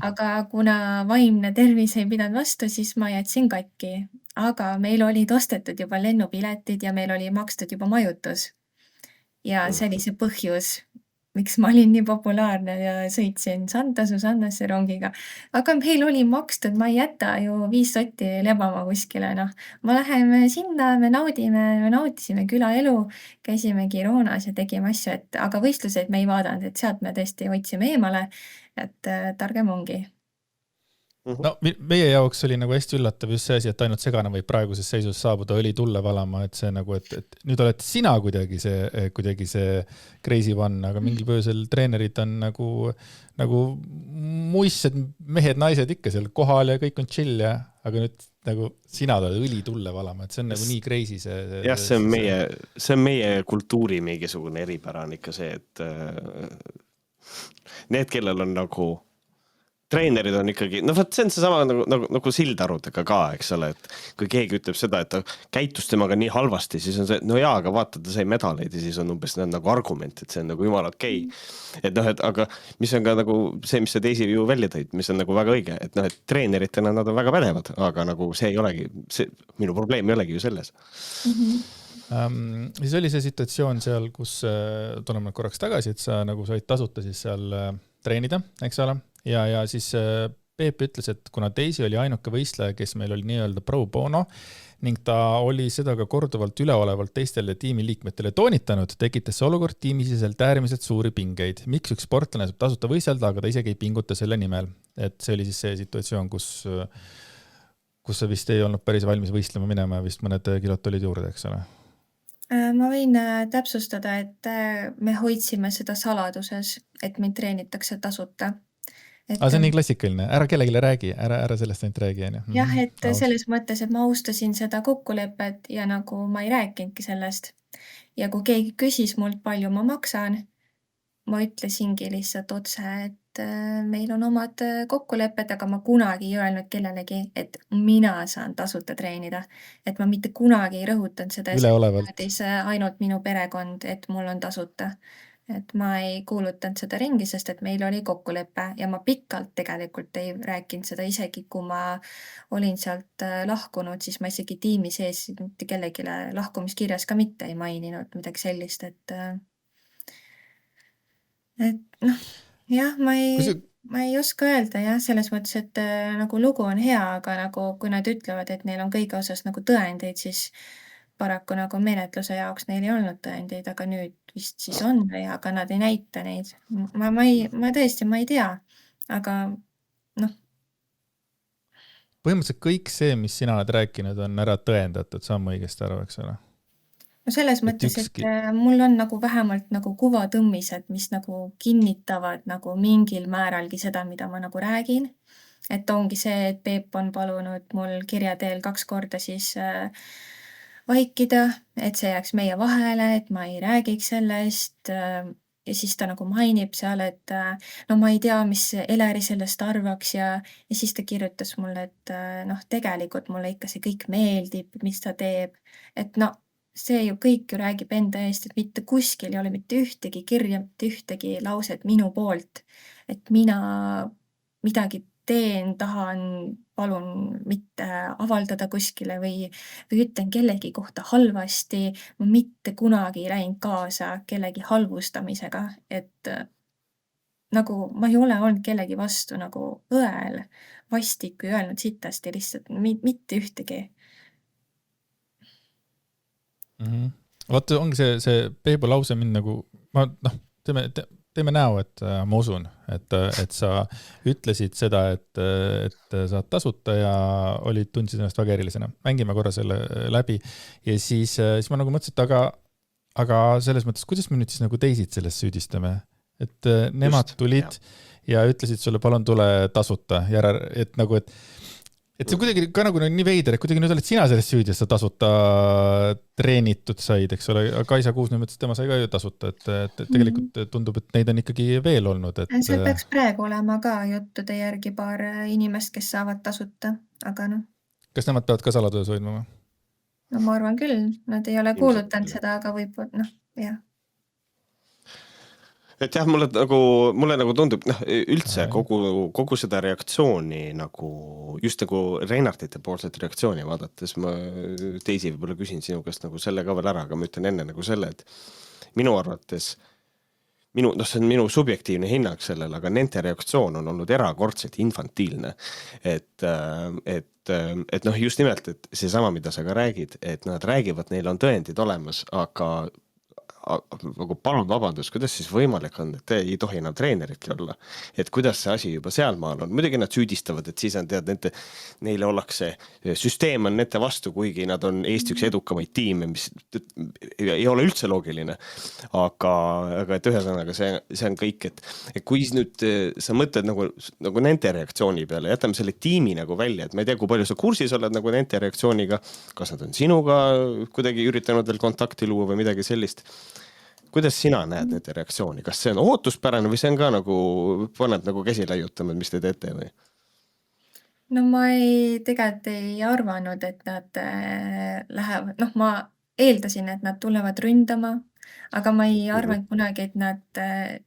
Aga kuna vaimne tervis ei pidanud vastu, siis ma jätsin katki. Aga meil olid ostetud juba lennupiletid ja meil oli makstud juba majutus. Ja see oli see põhjus, miks ma olin nii populaarne ja sõitsin Sandasse rongiga. Aga meil oli makstud, ma ei jäta ju 5 sotti lebama kuskile. No. Ma läheme sinna, me nautisime külaelu, käisime Gironas ja tegime asju, aga võistluseid me ei vaadanud, et sealt me tõesti hoidsime eemale, et targem ongi. No, meie jaoks oli nagu hästi üllatav just see asi, et ainult segane võib praeguses seisus saabuda õli tulle valama, et see nagu, et nüüd oled sina kuidagi see crazy one, aga mingil põhjusel treenerid on nagu muissed mehed, naised ikka seal kohal ja kõik on chill ja, aga nüüd nagu sina oled õli tulle valama, et see on nagu nii crazy see. Jah, see on meie kultuuri mingisugune eripära on ikka see, et need, kellel on nagu treenerid on ikkagi, no see on see sama nagu sildarudega ka, eks ole, et kui keegi ütleb seda, et ta käitus temaga nii halvasti, siis on see, no jaa, aga vaata, ta sai medaleid ja siis on umbes nagu argument, et see on nagu jumal okei. Et noh, aga mis on ka nagu see, mis see teisi ju välja tõid, mis on nagu väga õige, et noh, et treeneritena nad on väga pädevad, aga nagu see ei olegi, minu probleem ei olegi ju selles. Siis oli see situatsioon seal, kus tuleme korraks tagasi, et sa nagu said tasuta siis seal treenida, eks ole. Ja siis Peep ütles, et kuna Daisy oli ainuke võistleja, kes meil oli nii-öelda pro bono ning ta oli seda ka korduvalt üleolevalt teistele tiimiliikmetele toonitanud, tekitas see olukord tiimisiselt äärmiselt suuri pingeid. Miks üks sportlane saab tasuta võistelda, aga ta isegi ei pinguta selle nimel. Et see oli siis see situatsioon, kus sa vist ei olnud päris valmis võistlema minema ja vist mõned kilot olid juurde, eks ole? Ma võin täpsustada, et me hoidsime seda saladuses, et mind treenitakse tasuta. Aga see on nii klassikaline, ära kellegile räägi, ära sellest ainult räägi. Jah, et selles mõttes, et ma austasin seda kokkulepet ja nagu ma ei rääkinudki sellest. Ja kui keegi küsis mult, palju ma maksan, ma ütlesingi lihtsalt otse, et meil on omad kokkulepped, aga ma kunagi ei öelnud kellelegi, et mina saan tasuta treenida. Et ma mitte kunagi ei rõhutanud seda, ainult minu perekond, et mul on tasuta. Et ma ei kuulutanud seda ringi, sest et meil oli kokkulepe ja ma pikalt tegelikult ei rääkinud seda, isegi kui ma olin sealt lahkunud, siis ma isegi tiimi sees mitte kellegile lahkumiskirjas ka mitte ei maininud midagi sellist, et noh, jah, ma ei oska öelda jah, selles mõttes, et nagu lugu on hea, aga nagu kui nad ütlevad, et neil on kõige osas nagu tõendeid, siis paraku nagu menetluse jaoks neil ei olnud tõendeid, aga nüüd vist siis on, aga nad ei näita neid. Ma tõesti, ma ei tea, aga noh. Põhimõtteliselt kõik see, mis sina oled rääkinud, on ära tõendatud, saan õigesti aru, eks ole? No selles mõttes, et mul on nagu vähemalt nagu kuvatõmmised, mis nagu kinnitavad nagu mingil määralgi seda, mida ma nagu räägin. Et ongi see, et Peep on palunud mul kirja teel 2 korda siis vaikida, et see jääks meie vahele, et ma ei räägiks sellest. Ja siis ta nagu mainib seal, et no ma ei tea, mis Eleri sellest arvaks ja siis ta kirjutas mulle, et noh, tegelikult mulle ikka see kõik meeldib, mis ta teeb. Et no, see ju kõik ju räägib enda eest, et mitte kuskil ei ole mitte ühtegi kirja, mitte ühtegi lauset minu poolt, et mina midagi teen, tahan, palun mitte avaldada kuskile või ütlen kellegi kohta halvasti. Ma mitte kunagi ei läinud kaasa kellegi halvustamisega, et nagu ma ei ole olnud kellegi vastu nagu õel, vastik või öelnud sitasti lihtsalt mitte ühtegi. Vaata, ongi see Peebu lause mind nagu, teeme näo, et ma usun, et sa ütlesid seda, et saad tasuta ja tundsid ennast väga erilisena. Mängime korra selle läbi ja siis ma nagu mõtlesin, et aga selles mõttes, kuidas me nüüd siis nagu teisid sellest süüdistame? Et nemad tulid ja ütlesid sulle, palun tule tasuta, et see kuidagi ka nagu nii veider, et kuidagi nüüd oled sina sellest süüdi, et sa tasuta treenitud said, eks ole. Kaisa Kuusnõmm ütles, et tema sai ka ju tasuta, et tegelikult tundub, et neid on ikkagi veel olnud. See peaks praegu olema ka juttude järgi paar inimest, kes saavad tasuta, aga noh. Kas nemad peavad ka salatöös hoidma? No ma arvan küll, nad ei ole kuulutanud seda, aga võib-olla, jah. Et jah, mulle nagu tundub, üldse kogu seda reaktsiooni nagu, just nagu Reinartite poolset reaktsiooni vaadates, ma teisi võib-olla küsin sinu käest nagu selle ka veel ära, aga ma ütlen enne nagu selle, et minu arvates, see on minu subjektiivne hinnang sellele, aga nende reaktsioon on olnud erakordselt infantiilne. Et just nimelt, et see sama, mida sa ka räägid, et nad räägivad, neil on tõendid olemas, aga palun vabandust, kuidas siis võimalik on, et te ei tohi enam treeneritki olla, et kuidas see asi juba seal maal on. Muidugi nad süüdistavad, et siis on neile ollakse, süsteem on nende vastu, kuigi nad on Eesti üks edukamaid tiime, mis ei ole üldse loogiline. Aga et ühesõnaga see on kõik, et kui nüüd sa mõtled nagu nende reaktsiooni peale, jätame selle tiimi nagu välja, et ma ei tea, kui palju sa kursis oled nagu nende reaktsiooniga, kas nad on sinuga kuidagi üritanud veel kontakti luua või midagi sellist. Kuidas sina näed nende reaktsiooni? Kas see on ootuspärane või see on ka nagu, paned nagu käsi laiutama, mis te teete või? No ma tegelikult ei arvanud, et nad lähevad, ma eeldasin, et nad tulevad ründama, aga ma ei arvanud kunagi, et nad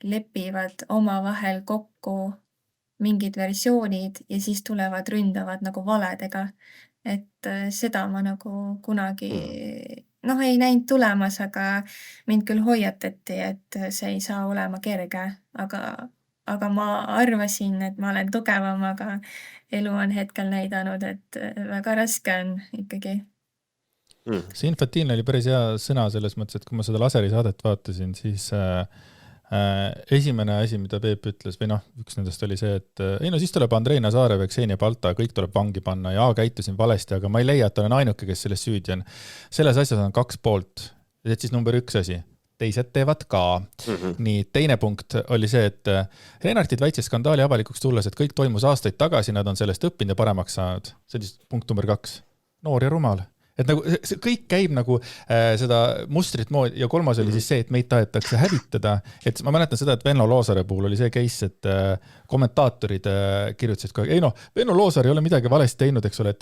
lepivad omavahel kokku mingid versioonid ja siis tulevad ründavad nagu valedega. Et seda ma nagu kunagi ei näinud tulemas, aga mind küll hoiatati, et see ei saa olema kerge, aga ma arvasin, et ma olen tugevam, aga elu on hetkel näidanud, et väga raske on ikkagi. See infantiilne oli päris hea sõna selles mõttes, et kui ma seda laseri saadet vaatasin, siis esimene asi, mida Peep ütles, või üks nendest oli see, et siis tuleb Andrei Nazarev, Ksenia Balta, kõik tuleb vangi panna ja käitusin valesti, aga ma ei leia, et olen ainuke, kes selles süüdi on. Selles asjas on 2 poolt. Ja siis number 1 asi. Teised teevad ka. Nii, teine punkt oli see, et Reinartid väitsid skandaali avalikuks tulles, et kõik toimus aastaid tagasi, nad on sellest õppinud ja paremaks saanud. See oli punkt number 2. Noor ja rumal. Et nagu see kõik käib nagu seda mustrit moodi ja 3. oli siis see, et meid tahetakse hävitada. Et ma mäletan seda, et Venno Loosare puhul oli see case, et kommentaatorid kirjutasid kogu aeg, Venno Loosar ei ole midagi valesti teinud, eks ole, et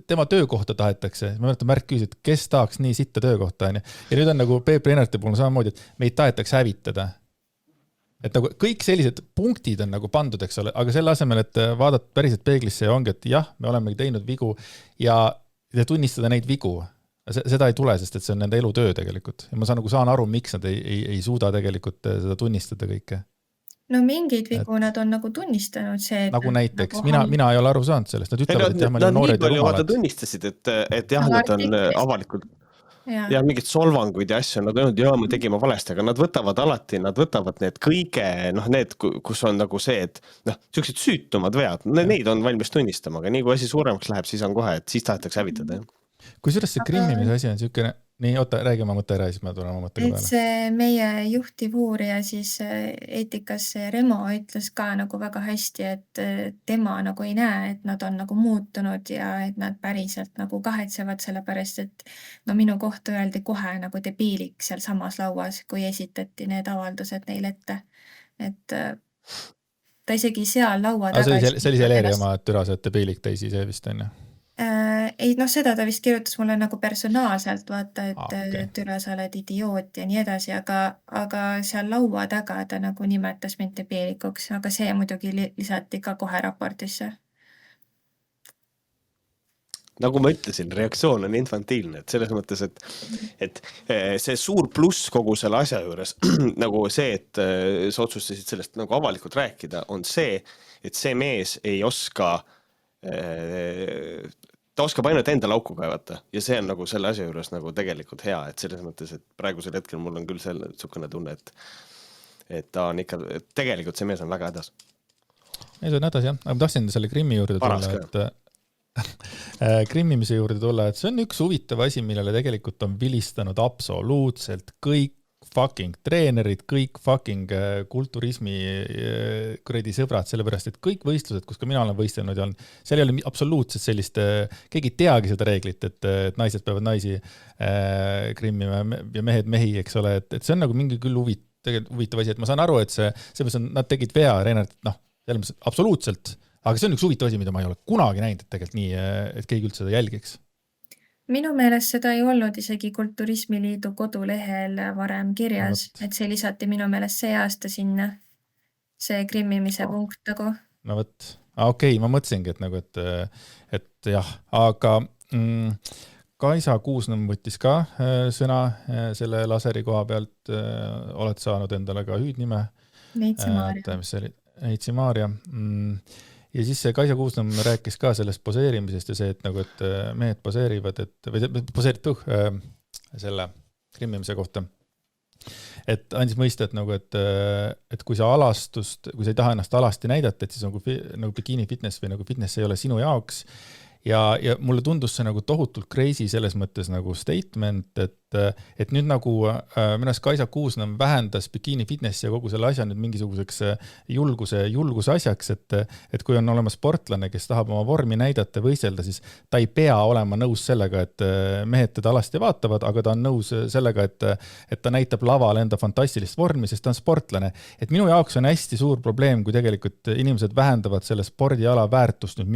tema töökohta tahetakse. Ma mäletan Märk küsis, et kes tahaks nii sitta töökohta. Ja nüüd on nagu Peep Reinarti puhul samamoodi, et meid tahetakse hävitada. Et nagu kõik sellised punktid on nagu pandud, eks ole, aga selle asemel, et vaadata päriselt peeglisse ja ongi, et jah, me oleme teinud vigu ja tunnistada neid vigu. Seda ei tule, sest et see on nende elutöö tegelikult. Ja ma saan aru, miks nad ei suuda tegelikult seda tunnistada kõike. No mingid vigu nad on nagu tunnistanud see. Nagu näiteks, mina ei ole aru saanud sellest. Nad ütlevad, et jah, ma olin noored ja rumalad. Nad tunnistasid, et jah, nad on avalikult ja mingid solvanguid ja asju, nad on öelnud, me tegime valesti, aga nad võtavad need kõige, need, kus on nagu see, et sellised süütumad vead, neid on valmis tunnistama, aga nii kui asi suuremaks läheb, siis on kohe, et siis tahetakse hävitada. Kui sellest see krimmimise asi on selline, nii, oota, räägi oma mõtte ära ja siis ma tulen oma mõttega et peale. see meie juhtiv uurija siis eetikas Remo ütles ka nagu väga hästi, et tema nagu ei näe, et nad on nagu muutunud ja et nad päriselt nagu kahetsevad selle pärast, et no minu kohta öeldi kohe nagu debiilik seal samas lauas, kui esitati need avaldused neile ette. Et ta isegi seal laua Aga taga... see oli see Leeri oma türa, see debiilik teisi see vist on ju? Ei, noh, seda ta vist kirjutas mulle nagu personaalselt, vaata, et okei. türa, sa oled idioot ja nii edasi, aga seal laua taga ta nagu nimetas mind debiilikuks, aga see muidugi lisati ka kohe raportisse. Nagu ma ütlesin, reaktsioon on infantiilne, et selles mõttes, et see suur pluss kogu selle asja juures, nagu see, et sa otsustasid sellest nagu avalikult rääkida, on see, et see mees ei oska, ta oskab ainult enda lauku kaevata ja see on nagu selle asja juures nagu tegelikult hea, et selles mõttes, et praegusel hetkel mul on küll niisugune tunne, et ta on ikka, tegelikult see mees on väga hädas. Ei, see on hädas jah, aga ma tahtsin selle Krimmi juurde tulla, et krimmimise juurde tulla, et see on üks huvitav asi, millele tegelikult on vilistanud absoluutselt kõik fucking treenerid, kõik fucking kulturismi kuradi sõbrad, sellepärast, et kõik võistlused, kus ka mina olen võistelnud ja seal ei ole absoluutselt sellist, keegi ei teagi seda reeglit, et naised peavad naisi krimmima ja mehed mehi, eks ole, et see on nagu mingi küll huvitav asi, et ma saan aru, et nad tegid vea treenerid, noh, absoluutselt, aga see on üks huvitav asi, mida ma ei ole kunagi näinud, et tegelikult nii, et keegi üldse seda jälgiks. Minu meelest seda ei olnud isegi Kulturismiliidu kodulehel varem kirjas, et see lisati minu meelest see aasta sinna, see krimmimise punkt nagu. No võt, okei, ma mõtlesingi, et nagu, et jah, aga Kaisa Kuusnõmm võttis ka sõna selle laseri koha pealt, oled saanud endale ka hüüdnime. Neitsi Maaria. Ja siis see Kaisa Kuusnõmm rääkis ka sellest poseerimisest ja see, et nagu, et mehed poseerivad, või poseerid selle krimmimise kohta. Et andis mõista, et nagu, et kui sa ei taha ennast alasti näidata, et siis nagu bikini fitness või nagu fitness ei ole sinu jaoks. Ja mulle tundus see nagu tohutult crazy selles mõttes nagu statement, et nüüd nagu minu arust Kaisa Kuusnõmm vähendas bikini fitnessi ja kogu selle asja nüüd mingisuguseks julguse asjaks, et kui on olemas sportlane, kes tahab oma vormi näidata, võistelda, siis ta ei pea olema nõus sellega, et mehed teda alasti vaatavad, aga ta on nõus sellega, et ta näitab laval enda fantastilist vormi, sest ta on sportlane. Et minu jaoks on hästi suur probleem, kui tegelikult inimesed vähendavad selle spordiala väärtust nüüd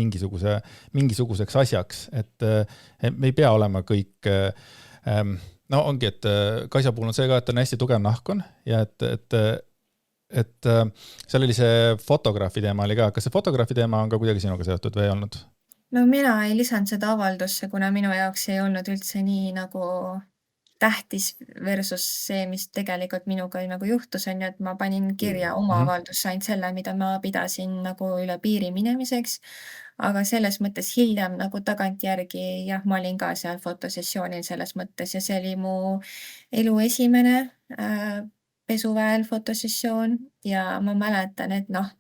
mingisuguseks asjaks, et me ei pea olema kõik no ongi, et Kaisa puhul on see ka, et on hästi tugev nahkon ja et seal oli see fotograafi teema oli ka. Kas see fotograafi teema on ka kuidagi sinuga seotud või ei olnud? No mina ei lisanud seda avaldusse, kuna minu jaoks ei olnud üldse nii nagu tähtis versus see, mis tegelikult minuga nagu juhtus on, et ma panin kirja oma avaldusse ainult selle, mida ma pidasin nagu üle piiri minemiseks. Aga selles mõttes hiljem nagu tagantjärgi, jah, ma olin ka seal fotosessioonil selles mõttes ja see oli mu elu esimene pesuväel fotosessioon ja ma mäletan, et noh,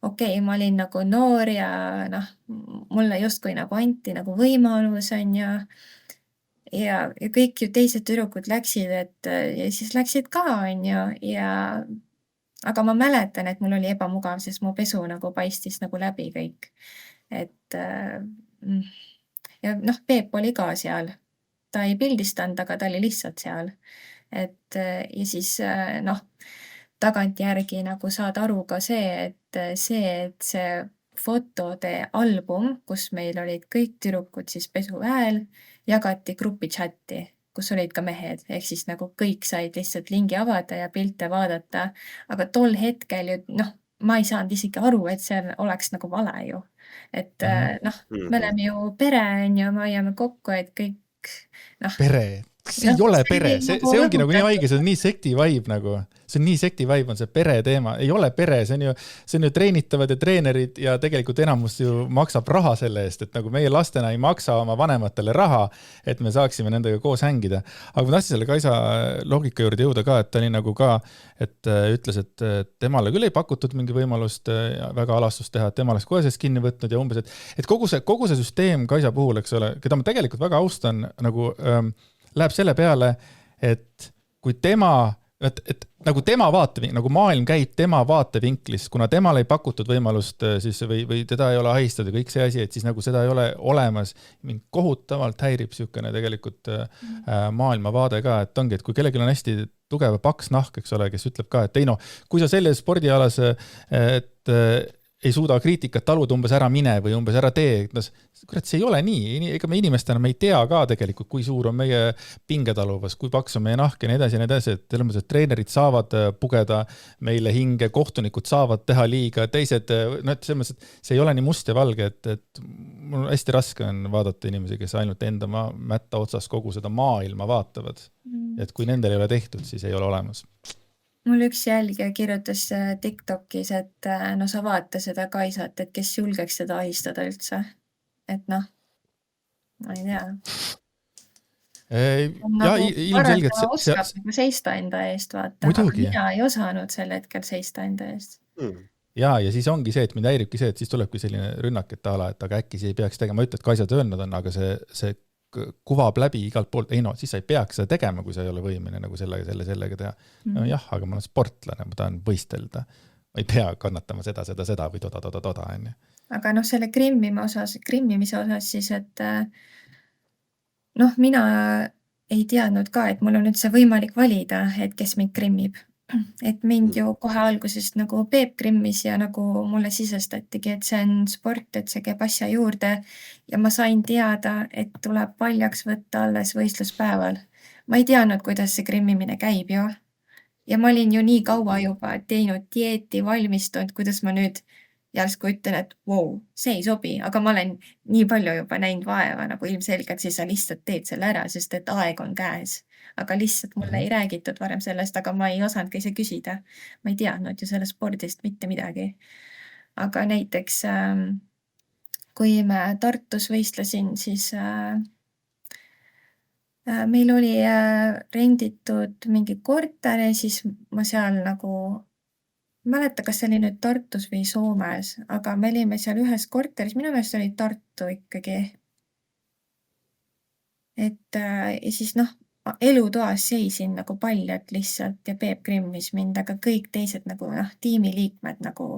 okei, ma olin nagu noor ja noh, mulle justkui nagu anti nagu võimalus on ja kõik ju teised tüdrukud läksid, ja siis läksid ka on ja aga ma mäletan, et mul oli ebamugav, sest mu pesu nagu paistis nagu läbi kõik. Et ja noh, Peep oli ka seal. Ta ei pildistanud, aga ta oli lihtsalt seal. Et ja siis noh, tagantjärgi nagu saad aru ka see, et see fotode album, kus meil olid kõik tüdrukud siis pesuväel, jagati grupi chatti, kus olid ka mehed, ehk siis nagu kõik said lihtsalt lingi avada ja pilte vaadata, aga tol hetkel ju noh, ma ei saanud isegi aru, et see oleks nagu vale ju. Et noh, me oleme ju pere on ja me hoiame kokku, et kõik noh. Pere, see ei ole pere, see ongi nagu nii haige, see on nii sekti vibe nagu. See on nii sekti vibe, on see pere teema. Ei ole pere, see on ju treenitavad ja treenerid ja tegelikult enamus ju maksab raha selle eest, et nagu meie lastena ei maksa oma vanematele raha, et me saaksime nendega koos hängida. Aga ma tahtsin selle Kaisa loogika juurde jõuda ka, et ta oli nagu ka, et ütles, et temale küll ei pakutud mingi võimalust väga alastust teha, et tema oleks kohe sellest kinni võtnud ja umbes, et kogu see süsteem Kaisa puhul, eks ole, keda ma tegelikult väga austan, nagu läheb selle peale, et kui tema, et nagu tema vaatevinklist, nagu maailm käib tema vaatevinklist, kuna temal ei pakutud võimalust siis või teda ei ole ahistatud kõik see asi, et siis nagu seda ei ole olemas. Mind kohutavalt häirib niisugune tegelikult maailmavaade ka, et ongi, et kui kellelgi on hästi tugev paks nahk, eks ole, kes ütleb ka, et ei no, kui sa selles spordialas, et ei suuda kriitikat taluda, umbes ära mine või umbes ära tee. Kurat, see ei ole nii. Ega me inimestena me ei tea ka tegelikult, kui suur on meie pingetaluvas, kui paks on meie nahk ja nii edasi ja nii edasi. Et treenerid saavad pugeda meile hinge, kohtunikud saavad teha liiga, teised, no et see ei ole nii must ja valge, et mul hästi raske on vaadata inimesi, kes ainult enda mätta otsas kogu seda maailma vaatavad. Et kui nendel ei ole tehtud, siis ei ole olemas. Mul üks jälgija kirjutas TikTokis, et no sa vaata seda Kaisat, et kes julgeks seda ahistada üldse. Et noh, ma ei tea. Ja ilmselgelt ta oskab nagu seista enda eest, vaata. Muidugi. Aga mina ei osanud sel hetkel seista enda eest. Ja siis ongi see, et mind häiribki see, et siis tulebki selline rünnak, et ala, et aga äkki see ei peaks tegema. Ma ütlen, et Kaisa töönud on, aga see kuvab läbi igalt poolt. Ei no, siis sa ei peaks seda tegema, kui sa ei ole võimeline nagu sellega teha. No jah, aga ma olen sportlane, ma tahan võistelda. Ma ei pea kannatama seda või toda. Aga noh, selle krimmimise osas siis, et noh, mina ei teadnud ka, et mul on üldse võimalik valida, et kes mind krimmib. Et mind ju kohe algusest nagu Peep krimmis ja nagu mulle sisestatigi, et see on sport, et see käib asja juurde ja ma sain teada, et tuleb paljaks võtta alles võistluspäeval. Ma ei teadnud, kuidas see krimmimine käib ju. Ja ma olin ju nii kaua juba teinud dieeti, valmistunud, kuidas ma nüüd järsku ütlen, et wow, see ei sobi, aga ma olen nii palju juba näinud vaeva, nagu ilmselgelt siis sa lihtsalt teed selle ära, sest et aeg on käes. Aga lihtsalt mulle ei räägitud varem sellest, aga ma ei osanud ka ise küsida. Ma ei teadnud ju selle spordist mitte midagi. Aga näiteks, kui me Tartus võistlesin, siis meil oli renditud mingi korter ja siis ma seal nagu mäleta, kas see oli nüüd Tartus või Soomes, aga me olime seal ühes korteris, minu meelest oli Tartu ikkagi. Et ja siis noh, elutoas seisin nagu paljalt lihtsalt ja Peep krimmis mind, aga kõik teised nagu tiimiliikmed nagu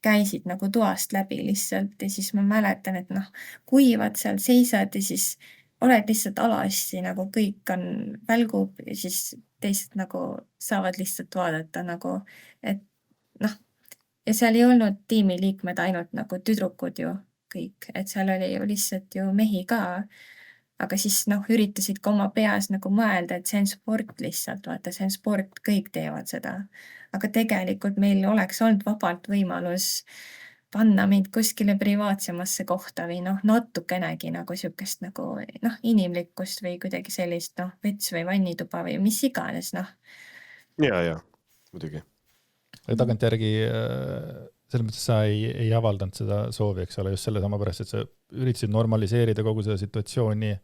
käisid nagu toast läbi lihtsalt ja siis ma mäletan, et noh, kuivad seal seisad ja siis oled lihtsalt alasti, nagu kõik on välgub ja siis teised nagu saavad lihtsalt vaadata nagu, et noh, ja seal ei olnud tiimiliikmed ainult nagu tüdrukud ju kõik, et seal oli ju lihtsalt ju mehi ka, aga siis noh, üritasid ka oma peas nagu mõelda, et see on sport lihtsalt, vaata, see on sport, kõik teevad seda. Aga tegelikult meil oleks olnud vabalt võimalus panna mind kuskile privaatsemasse kohta või noh, natukenegi nagu siukest nagu noh, inimlikkust või kuidagi sellist noh, vets või vannituba või mis iganes noh. Ja, muidugi. Tagantjärgi selles mõttes sa ei avaldanud seda soovi, eks ole, just selle sama pärast, et sa üritasid normaliseerida kogu seda situatsiooni,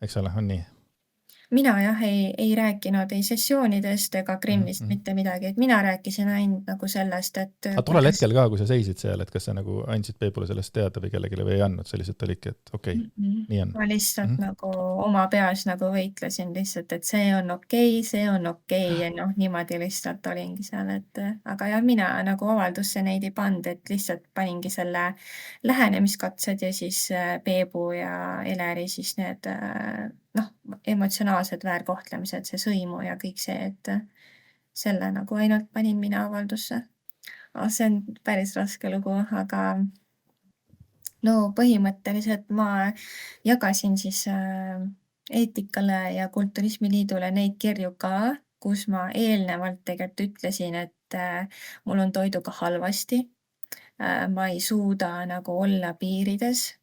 eks ole, on nii? Mina jah ei rääkinud ei sessioonidest ega krimmist mitte midagi, et mina rääkisin ainult nagu sellest, et aga tollel hetkel ka, kui sa seisid seal, et kas sa nagu andsid Peepule sellest teada või kellegile või ei andnud, see lihtsalt oligi, et okei, nii on. Ma lihtsalt nagu oma peas nagu võitlesin lihtsalt, et see on okei ja noh, niimoodi lihtsalt olingi seal, et aga jah, mina nagu avaldusse neid ei pand, et lihtsalt paningi selle lähenemiskatsed ja siis Peebu ja Eleri siis need noh, emotsionaalsed väärkohtlemised, see sõimu ja kõik see, et selle nagu ainult panin mina avaldusse. See on päris raske lugu, aga no põhimõtteliselt ma jagasin siis Eetikale ja Kulturismi Liidule neid kirju ka, kus ma eelnevalt tegelikult ütlesin, et mul on toiduga halvasti. Ma ei suuda nagu olla piirides.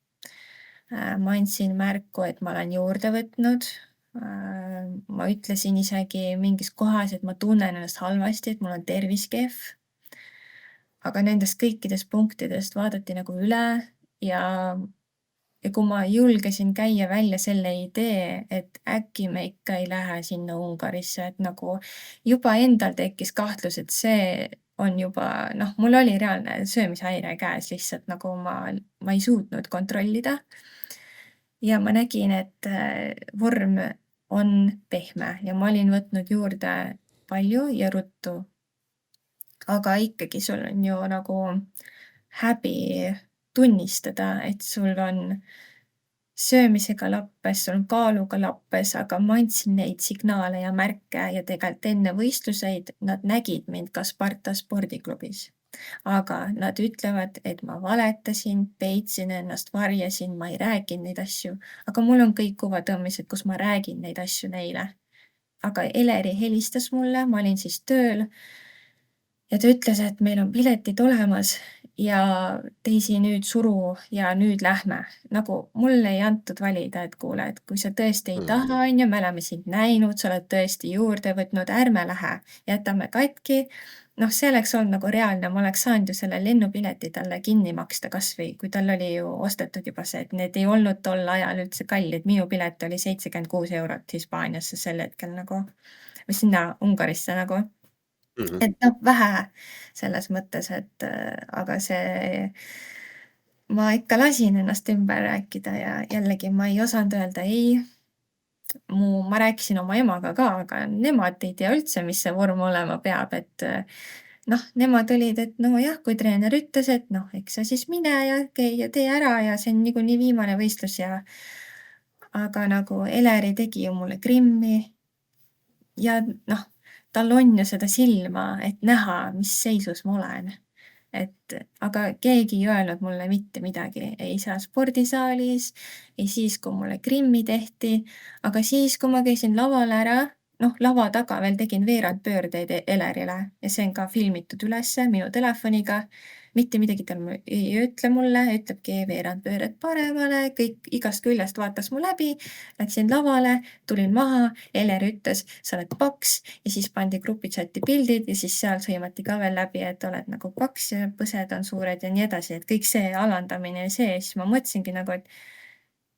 Ma andsin märku, et ma olen juurde võtnud. Ma ütlesin isegi mingis kohas, et ma tunnen ennast halvasti, et mul on tervis kehv. Aga nendest kõikidest punktidest vaadati nagu üle ja kui ma julgesin käia välja selle idee, et äkki me ikka ei lähe sinna Ungarisse, et nagu juba endal tekkis kahtlus, et see on juba, noh, mul oli reaalne söömishäire käes lihtsalt, nagu ma ei suutnud kontrollida. Ja ma nägin, et vorm on pehme ja ma olin võtnud juurde palju ja ruttu. Aga ikkagi sul on ju nagu häbi tunnistada, et sul on söömisega lappes, sul on kaaluga lappes, aga ma andsin neid signaale ja märke ja tegelikult enne võistluseid nad nägid mind ka Sparta spordiklubis. Aga nad ütlevad, et ma valetasin, peitsin ennast, varjasin, ma ei rääkinud neid asju, aga mul on kõik kuvatõmmised, kus ma räägin neid asju neile. Aga Eleri helistas mulle, ma olin siis tööl ja ta ütles, et meil on piletid olemas ja teisi nüüd suru ja nüüd lähme. Nagu mulle ei antud valida, et kuule, et kui sa tõesti ei taha, on ju, me oleme sind näinud, sa oled tõesti juurde võtnud, ärme lähe, jätame katki. Noh, see oleks olnud nagu reaalne, ma oleks saanud ju selle lennupileti talle kinni maksta kasvõi, kui tal oli ju ostetud juba see, et need ei olnud tol ajal üldse kallid. Minu pilet oli 76 eurot Hispaaniasse sel hetkel nagu, või sinna Ungarisse nagu. Et noh, vähe selles mõttes, et aga see, ma ikka lasin ennast ümber rääkida ja jällegi ma ei osanud öelda ei. Ma rääkisin oma emaga ka, aga nemad ei tea üldse, mis see vorm olema peab, et noh, nemad olid, et no jah, kui treener ütles, et noh, eks sa siis mine ja käi ja tee ära ja see on niikuinii viimane võistlus ja aga nagu Eleri tegi ju mulle grimmi ja noh, tal on ju seda silma, et näha, mis seisus ma olen. Aga keegi ei öelnud mulle mitte midagi, ei saa spordisaalis, ei siis, kui mulle grimmi tehti, aga siis, kui ma käisin lavale ära, noh, lava taga veel tegin veerandpöördeid Elerile ja see on ka filmitud ülesse minu telefoniga. Mitte midagi tal ei ütle mulle, ütlebki veerandpööret paremale, kõik igast küljest vaatas mu läbi, läksin lavale, tulin maha, Eler ütles, sa oled paks ja siis pandi grupitsati pildid ja siis seal sõimati ka veel läbi, et oled nagu paks ja põsed on suured ja nii edasi, et kõik see alandamine ja see, siis ma mõtlesingi nagu, et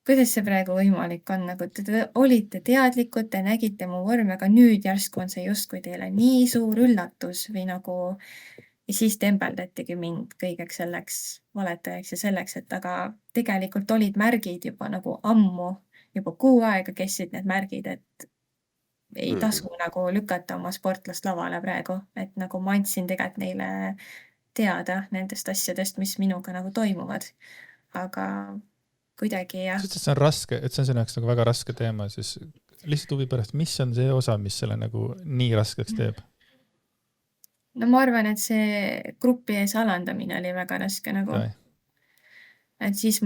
kuidas see praegu võimalik on, nagu te olite teadlikud, te nägite mu vormi, aga nüüd järsku on see justkui teile nii suur üllatus või nagu ja siis tembeldatigi mind kõigeks selleks valetajaks ja selleks, et aga tegelikult olid märgid juba nagu ammu, juba 6 aega kestsid need märgid, et ei tasu nagu lükata oma sportlast lavale praegu, et nagu ma andsin tegelikult neile teada nendest asjadest, mis minuga nagu toimuvad. Aga kuidagi jah. Sa ütlesid, et see on raske, et see on sinu jaoks nagu väga raske teema, siis lihtsalt huvi pärast, mis on see osa, mis selle nagu nii raskeks teeb? No ma arvan, et see grupi ees alandamine oli väga raske nagu. Et siis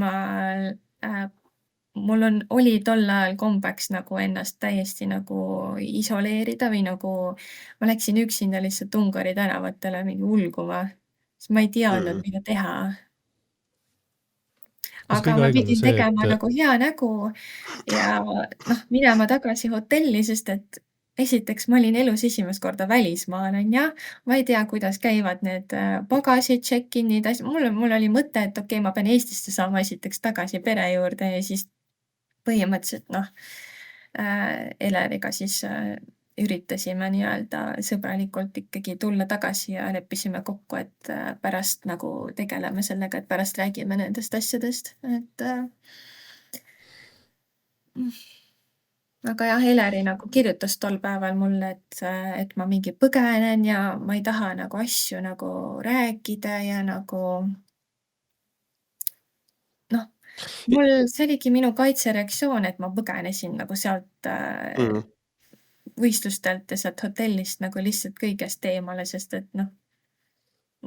mul oli tol ajal kombeks nagu ennast täiesti nagu isoleerida või nagu ma läksin üksinda lihtsalt Ungari tänavatele mingi ulguma, sest ma ei teadnud, mida teha. Aga ma pidin tegema nagu hea nägu ja noh, minema tagasi hotelli, sest et esiteks ma olin elus esimest korda välismaal, on ja ma ei tea, kuidas käivad need pagasid, check-in'id, mul oli mõte, et okei, ma pean Eestisse saama esiteks tagasi pere juurde ja siis põhimõtteliselt noh, Eleriga siis üritasime nii-öelda sõbralikult ikkagi tulla tagasi ja leppisime kokku, et pärast nagu tegeleme sellega, et pärast räägime nendest asjadest, et aga jah, Eleri nagu kirjutas tol päeval mulle, et ma mingi põgenen ja ma ei taha nagu asju nagu rääkida ja nagu noh, see oligi minu kaitsereaktsioon, et ma põgenesin nagu sealt võistlustelt ja sealt hotellist nagu lihtsalt kõigest eemale, sest et noh,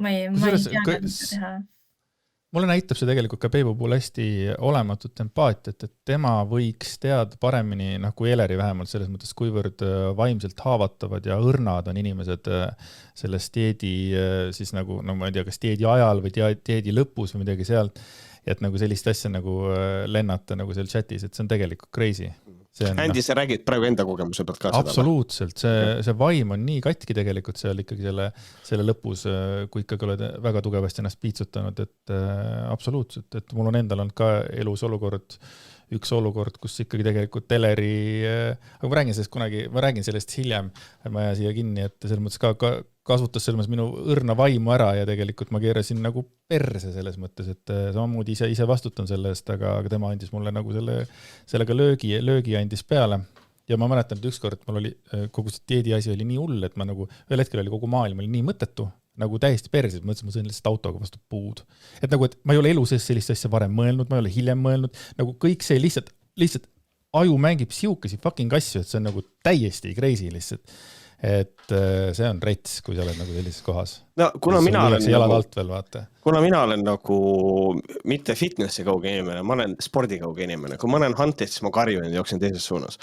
ma ei teadnud, mida teha. Mulle näitab see tegelikult ka Peebu puhul hästi olematut empaatiat, et tema võiks teada paremini, noh kui Eleri vähemalt selles mõttes, kuivõrd vaimselt haavatavad ja õrnad on inimesed selles dieedi siis nagu, no ma ei tea, kas dieedi ajal või dieedi lõpus või midagi sealt, et nagu sellist asja nagu lennata nagu seal chatis, et see on tegelikult crazy. Andy, sa räägid praegu enda kogemuse pealt ka seda? Absoluutselt, see vaim on nii katki tegelikult seal ikkagi selle lõpus, kui ikkagi oled väga tugevasti ennast piitsutanud, et absoluutselt, et mul on endal olnud ka elus üks olukord, kus ikkagi tegelikult Eleri, aga ma räägin sellest hiljem, ma jää siia kinni, et selles mõttes ka kasutas selles mõttes minu õrna vaimu ära ja tegelikult ma keerasin nagu perse selles mõttes, et samamoodi ise vastutan selle eest, aga tema andis mulle nagu sellega löögi andis peale ja ma mäletan, et ükskord mul oli kogu see dieedi asi oli nii hull, et ma nagu ühel hetkel oli kogu maailm oli nii mõttetu, nagu täiesti perses, mõtlesin, ma sõin lihtsalt autoga vastu puud. Et nagu, et ma ei ole elu sees sellist asja varem mõelnud, ma ei ole hiljem mõelnud, nagu kõik see lihtsalt aju mängib siukesi fucking asju, et see on nagu täiesti crazy lihtsalt. Et see on rets, kui sa oled nagu sellises kohas. No, kuna mina olen nagu mitte fitnessi kauge inimene, ma olen spordi kauge inimene. Kui ma olen hunted, siis ma karjun ja jooksen teises suunas.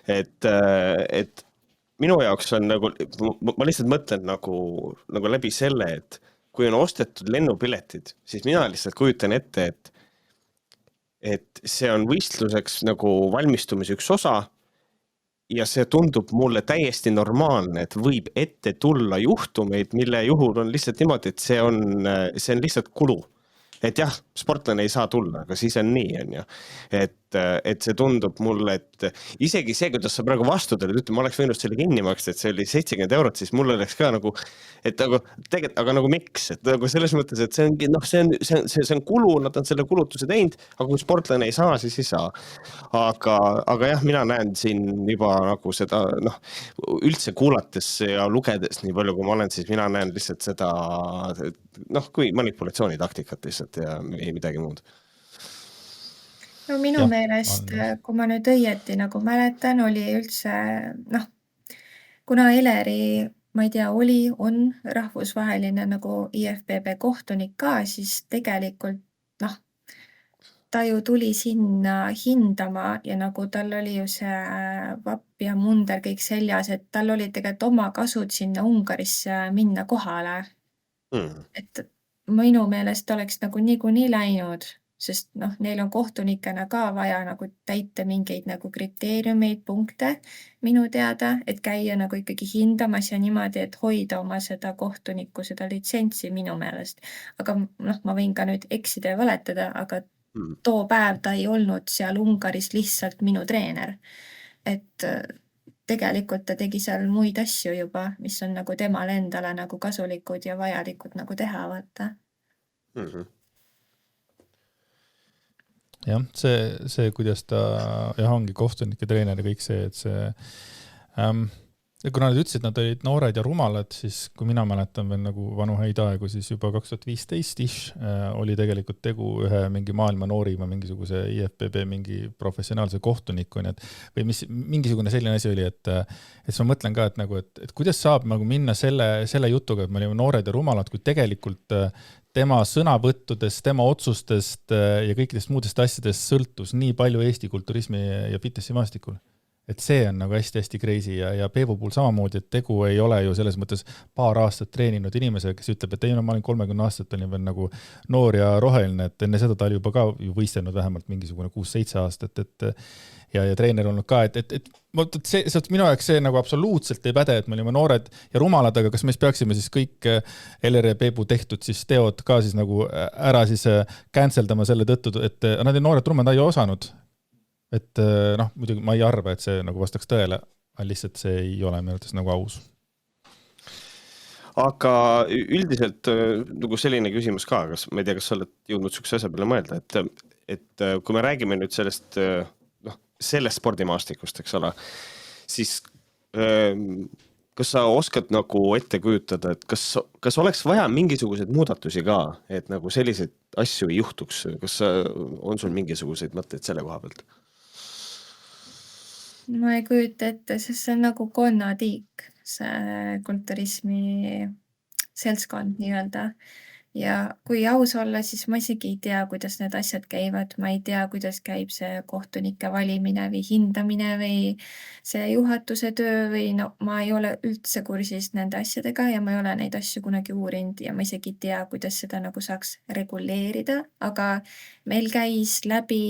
Et minu jaoks on nagu, ma lihtsalt mõtlen nagu läbi selle, et kui on ostetud lennupiletid, siis mina lihtsalt kujutan ette, et see on võistluseks nagu valmistumise üks osa ja see tundub mulle täiesti normaalne, et võib ette tulla juhtumeid, mille juhul on lihtsalt niimoodi, et see on lihtsalt kulu. Et jah, sportlane ei saa tulla, aga siis on nii, on ju. Et see tundub mulle, et isegi see, kuidas sa praegu vastu tuled, ütleme, ma oleks võinud selle kinni maksta, et see oli 70 €, siis mulle oleks ka nagu, et aga nagu miks, et nagu selles mõttes, et see on kulu, nad on selle kulutuse teinud, aga kui sportlane ei saa, siis ei saa. Aga jah, mina näen siin juba nagu seda, üldse kuulates ja lugedes nii palju, kui ma olen, siis mina näen lihtsalt seda, kui manipulatsioonitaktikat lihtsalt ja ei midagi muud. No minu meelest, kui ma nüüd õieti nagu mäletan, oli üldse, kuna Eleri, ma ei tea, on rahvusvaheline nagu IFBB kohtunik ka, siis tegelikult, ta ju tuli sinna hindama ja nagu tal oli ju see vapp ja munder kõik seljas, et tal oli tegelikult oma kasud sinna Ungarisse minna kohale. Et minu meelest oleks nagu niikuinii läinud, sest neil on kohtunikena ka vaja nagu täita mingeid nagu kriteeriumeid, punkte minu teada, et käia nagu ikkagi hindamas ja niimoodi, et hoida oma seda kohtuniku, seda litsentsi minu meelest. Aga ma võin ka nüüd eksida ja valetada, aga too päev ta ei olnud seal Ungaris lihtsalt minu treener. Et tegelikult ta tegi seal muid asju juba, mis on nagu temale endale nagu kasulikud ja vajalikud nagu teha, vaata. Jah, see, kuidas ta ongi kohtunik ja treener ja kõik see, et see kuna nad ütlesid, et nad olid noored ja rumalad, siis kui mina mäletan veel nagu vanu häid aegu, siis juba 2015 oli tegelikult tegu ühe mingi maailma noorima mingisuguse IFBB mingi professionaalse kohtunikku, või mingisugune selline asi oli, et siis ma mõtlen ka, et kuidas saab nagu minna selle jutuga, et me olime noored ja rumalad, kui tegelikult tema sõnavõttudest, tema otsustest ja kõikidest muudest asjadest sõltus nii palju Eesti kulturismi ja fitnessi maastikul. Et see on nagu hästi-hästi crazy ja Peevu puhul samamoodi, et tegu ei ole ju selles mõttes paar aastat treeninud inimesega, kes ütleb, et ei, ma olin 30 aastat, olin veel nagu noor ja roheline, et enne seda ta oli juba ka ju võistelnud vähemalt mingisugune 6-7 aastat, ja treener olnud ka, et minu jaoks see nagu absoluutselt ei päde, et me olime noored ja rumalad, aga kas me peaksime siis kõik Eller ja Peebu tehtud siis teod ka siis nagu ära siis canceldama selle tõttu, et nad ei noored rumalad ei osanud. Et muidugi ma ei arva, et see nagu vastaks tõele, aga lihtsalt see ei ole minu arvates nagu aus. Aga üldiselt nagu selline küsimus ka, ma ei tea, kas sa oled jõudnud sükse asja peale mõelda, et kui me räägime nüüd sellest spordimaastikust, eks ole, siis kas sa oskad nagu ette kujutada, et kas oleks vaja mingisuguseid muudatusi ka, et nagu selliseid asju ei juhtuks, kas on sul mingisuguseid mõtteid selle koha pealt? Ma ei kujuta ette, sest see on nagu konnatiik, see kulturismi seltskond nii-öelda. Ja kui aus olla, siis ma isegi ei tea, kuidas need asjad käivad. Ma ei tea, kuidas käib see kohtunike valimine või hindamine või see juhatuse töö või ma ei ole üldse kursis nende asjadega ja ma ei ole neid asju kunagi uurinud ja ma isegi ei tea, kuidas seda nagu saaks reguleerida, aga meil käis läbi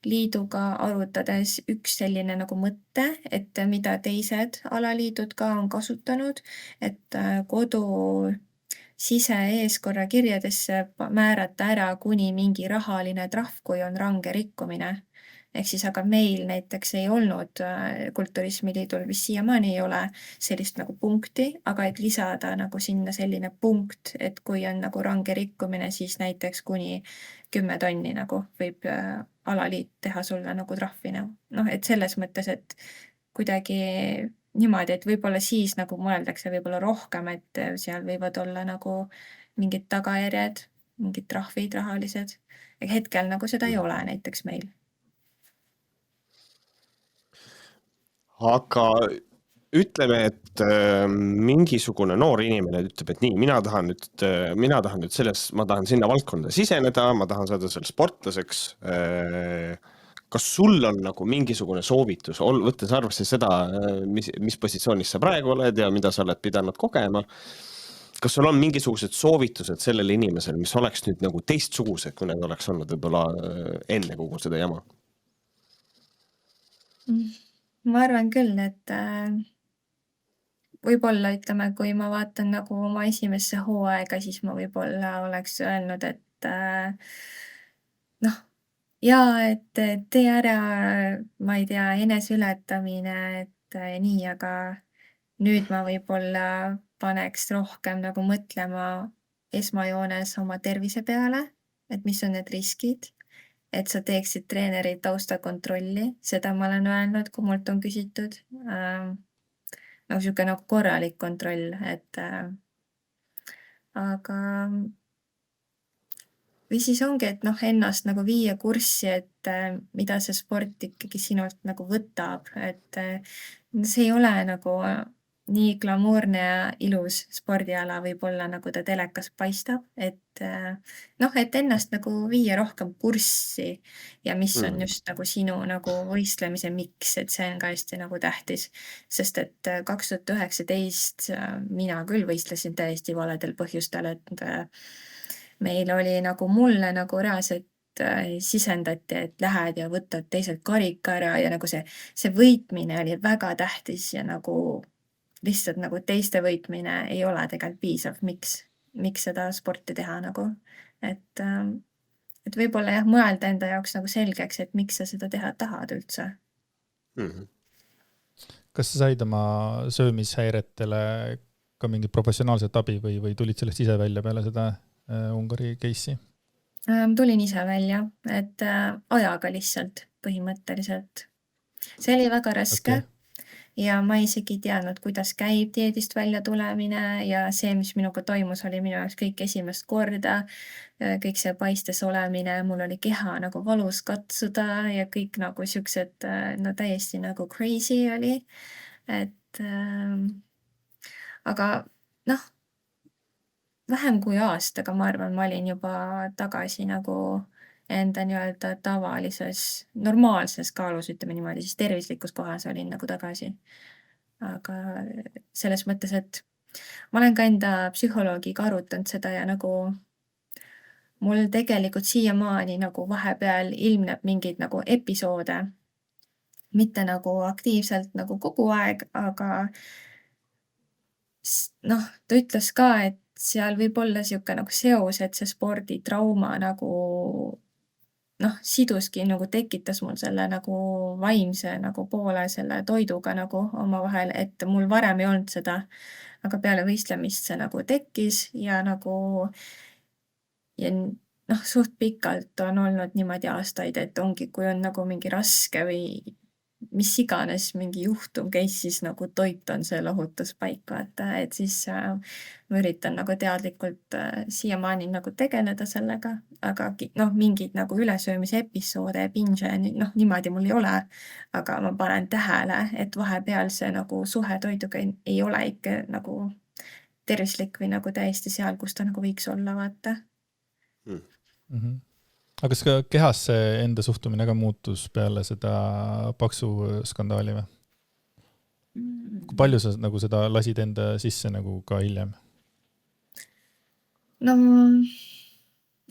liiduga arutades üks selline nagu mõte, et mida teised alaliidud ka on kasutanud, et kodu sise-eeskorra kirjadesse määrata ära kuni mingi rahaline trahv, kui on range rikkumine. Ehk siis aga meil näiteks ei olnud Kulturismiliidul vist siiamaani ei ole sellist nagu punkti, aga et lisada nagu sinna selline punkt, et kui on nagu range rikkumine, siis näiteks kuni 10 tonni nagu võib alaliit teha sulle nagu trahvi. Noh, et selles mõttes, et kuidagi niimoodi, et võib-olla siis nagu mõeldakse võib-olla rohkem, et seal võivad olla nagu mingid tagajärjed, mingid trahvid rahalised. Hetkel nagu seda ei ole näiteks meil. Aga ütleme, et mingisugune noor inimene ütleb, et nii, mina tahan nüüd selles, ma tahan sinna valdkonda siseneda, ma tahan saada seal sportlaseks. Kas sul on nagu mingisugune soovitus, võttes arvesse seda, mis positsioonis sa praegu oled ja mida sa oled pidanud kogema? Kas sul on mingisugused soovitused sellele inimesele, mis oleks nüüd nagu teistsugused, kui need oleks olnud võib-olla enne kogu seda jama? Ma arvan küll, et võib-olla ütleme, kui ma vaatan nagu oma esimesse hooaega, siis ma võib-olla oleks öelnud, et noh, et tee ära, ma ei tea, eneseületamine, et nii, aga nüüd ma võib-olla paneks rohkem nagu mõtlema esmajoones oma tervise peale, et mis on need riskid, et sa teeksid treeneri taustakontrolli, seda ma olen öelnud, kui mult on küsitud. Nagu siuke nagu korralik kontroll, et aga või siis ongi, et ennast nagu viia kurssi, et mida see sport ikkagi sinult nagu võtab, et see ei ole nagu nii glamuurne ja ilus spordiala võib-olla, nagu ta telekas paistab, et et ennast nagu viia rohkem kurssi ja mis on just nagu sinu nagu võistlemise miks, et see on ka hästi nagu tähtis, sest et 2019 mina küll võistlesin täiesti valedel põhjustel, et meil oli nagu mulle nagu reaalselt sisendati, et lähed ja võtad teiselt karika ära ja nagu see võitmine oli väga tähtis ja nagu lihtsalt nagu teiste võitmine ei ole tegelikult piisav, miks seda sporti teha nagu. Et võib-olla jah, mõelda enda jaoks nagu selgeks, et miks sa seda teha tahad üldse. Kas sa said oma söömishäiretele ka mingi professionaalset abi või tulid sellest ise välja peale seda Ungari case'i? Tulin ise välja, et ajaga lihtsalt põhimõtteliselt. See oli väga raske. Okay. Ja ma isegi teadnud, kuidas käib dieedist välja tulemine ja see, mis minuga toimus, oli minu jaoks kõik esimest korda. Kõik see paistes olemine, mul oli keha nagu valus katsuda ja kõik nagu siuksed, täiesti nagu crazy oli. Et aga vähem kui aastaga, ma arvan, ma olin juba tagasi nagu enda nii-öelda tavalises, normaalses kaalus, ütleme niimoodi, siis tervislikus kohas olin nagu tagasi. Aga selles mõttes, et ma olen ka enda psühholoogiga arutanud seda ja nagu mul tegelikult siiamaani nagu vahepeal ilmneb mingid nagu episoode, mitte nagu aktiivselt nagu kogu aeg, aga ta ütles ka, et seal võib olla siuke nagu seos, et see sporditrauma nagu siduski nagu tekitas mul selle nagu vaimse nagu poole selle toiduga nagu omavahel, et mul varem ei olnud seda, aga peale võistlemist see nagu tekkis ja nagu suht pikalt on olnud niimoodi aastaid, et ongi, kui on nagu mingi raske või mis iganes mingi juhtum käis, siis nagu toit on see lohutuspaik, vaata, et siis ma üritan nagu teadlikult siiamaani nagu tegeleda sellega, aga mingid nagu ülesöömise episoode ja binge, niimoodi mul ei ole, aga ma panen tähele, et vahepeal see nagu suhe toiduga ei ole ikka nagu tervislik või nagu täiesti seal, kus ta nagu võiks olla, vaata. Aga kas ka kehas see enda suhtumine ka muutus peale seda paksu skandaali või? Kui palju sa nagu seda lasid enda sisse nagu ka hiljem?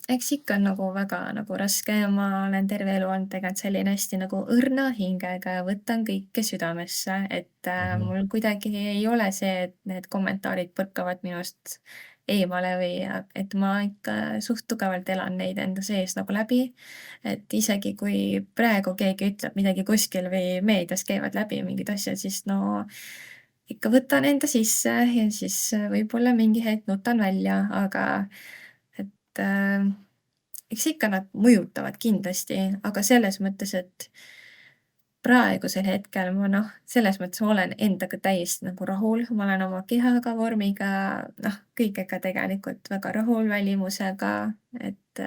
Eks ikka on nagu väga nagu raske ja ma olen terve elu olnud tegelikult selline hästi nagu õrna hingega ja võtan kõike südamesse, et mul kuidagi ei ole see, et need kommentaarid põrkavad minust eemale või et ma ikka suht tugevalt elan neid enda sees nagu läbi. Et isegi kui praegu keegi ütleb midagi kuskil või meedias käivad läbi mingid asjad, siis no ikka võtan enda sisse ja siis võib-olla mingi hetk nutan välja, aga et eks ikka nad mõjutavad kindlasti, aga selles mõttes, et praegusel hetkel ma selles mõttes ma olen endaga täiesti nagu rahul, ma olen oma kehaga, vormiga, kõigega tegelikult väga rahul, välimusega, et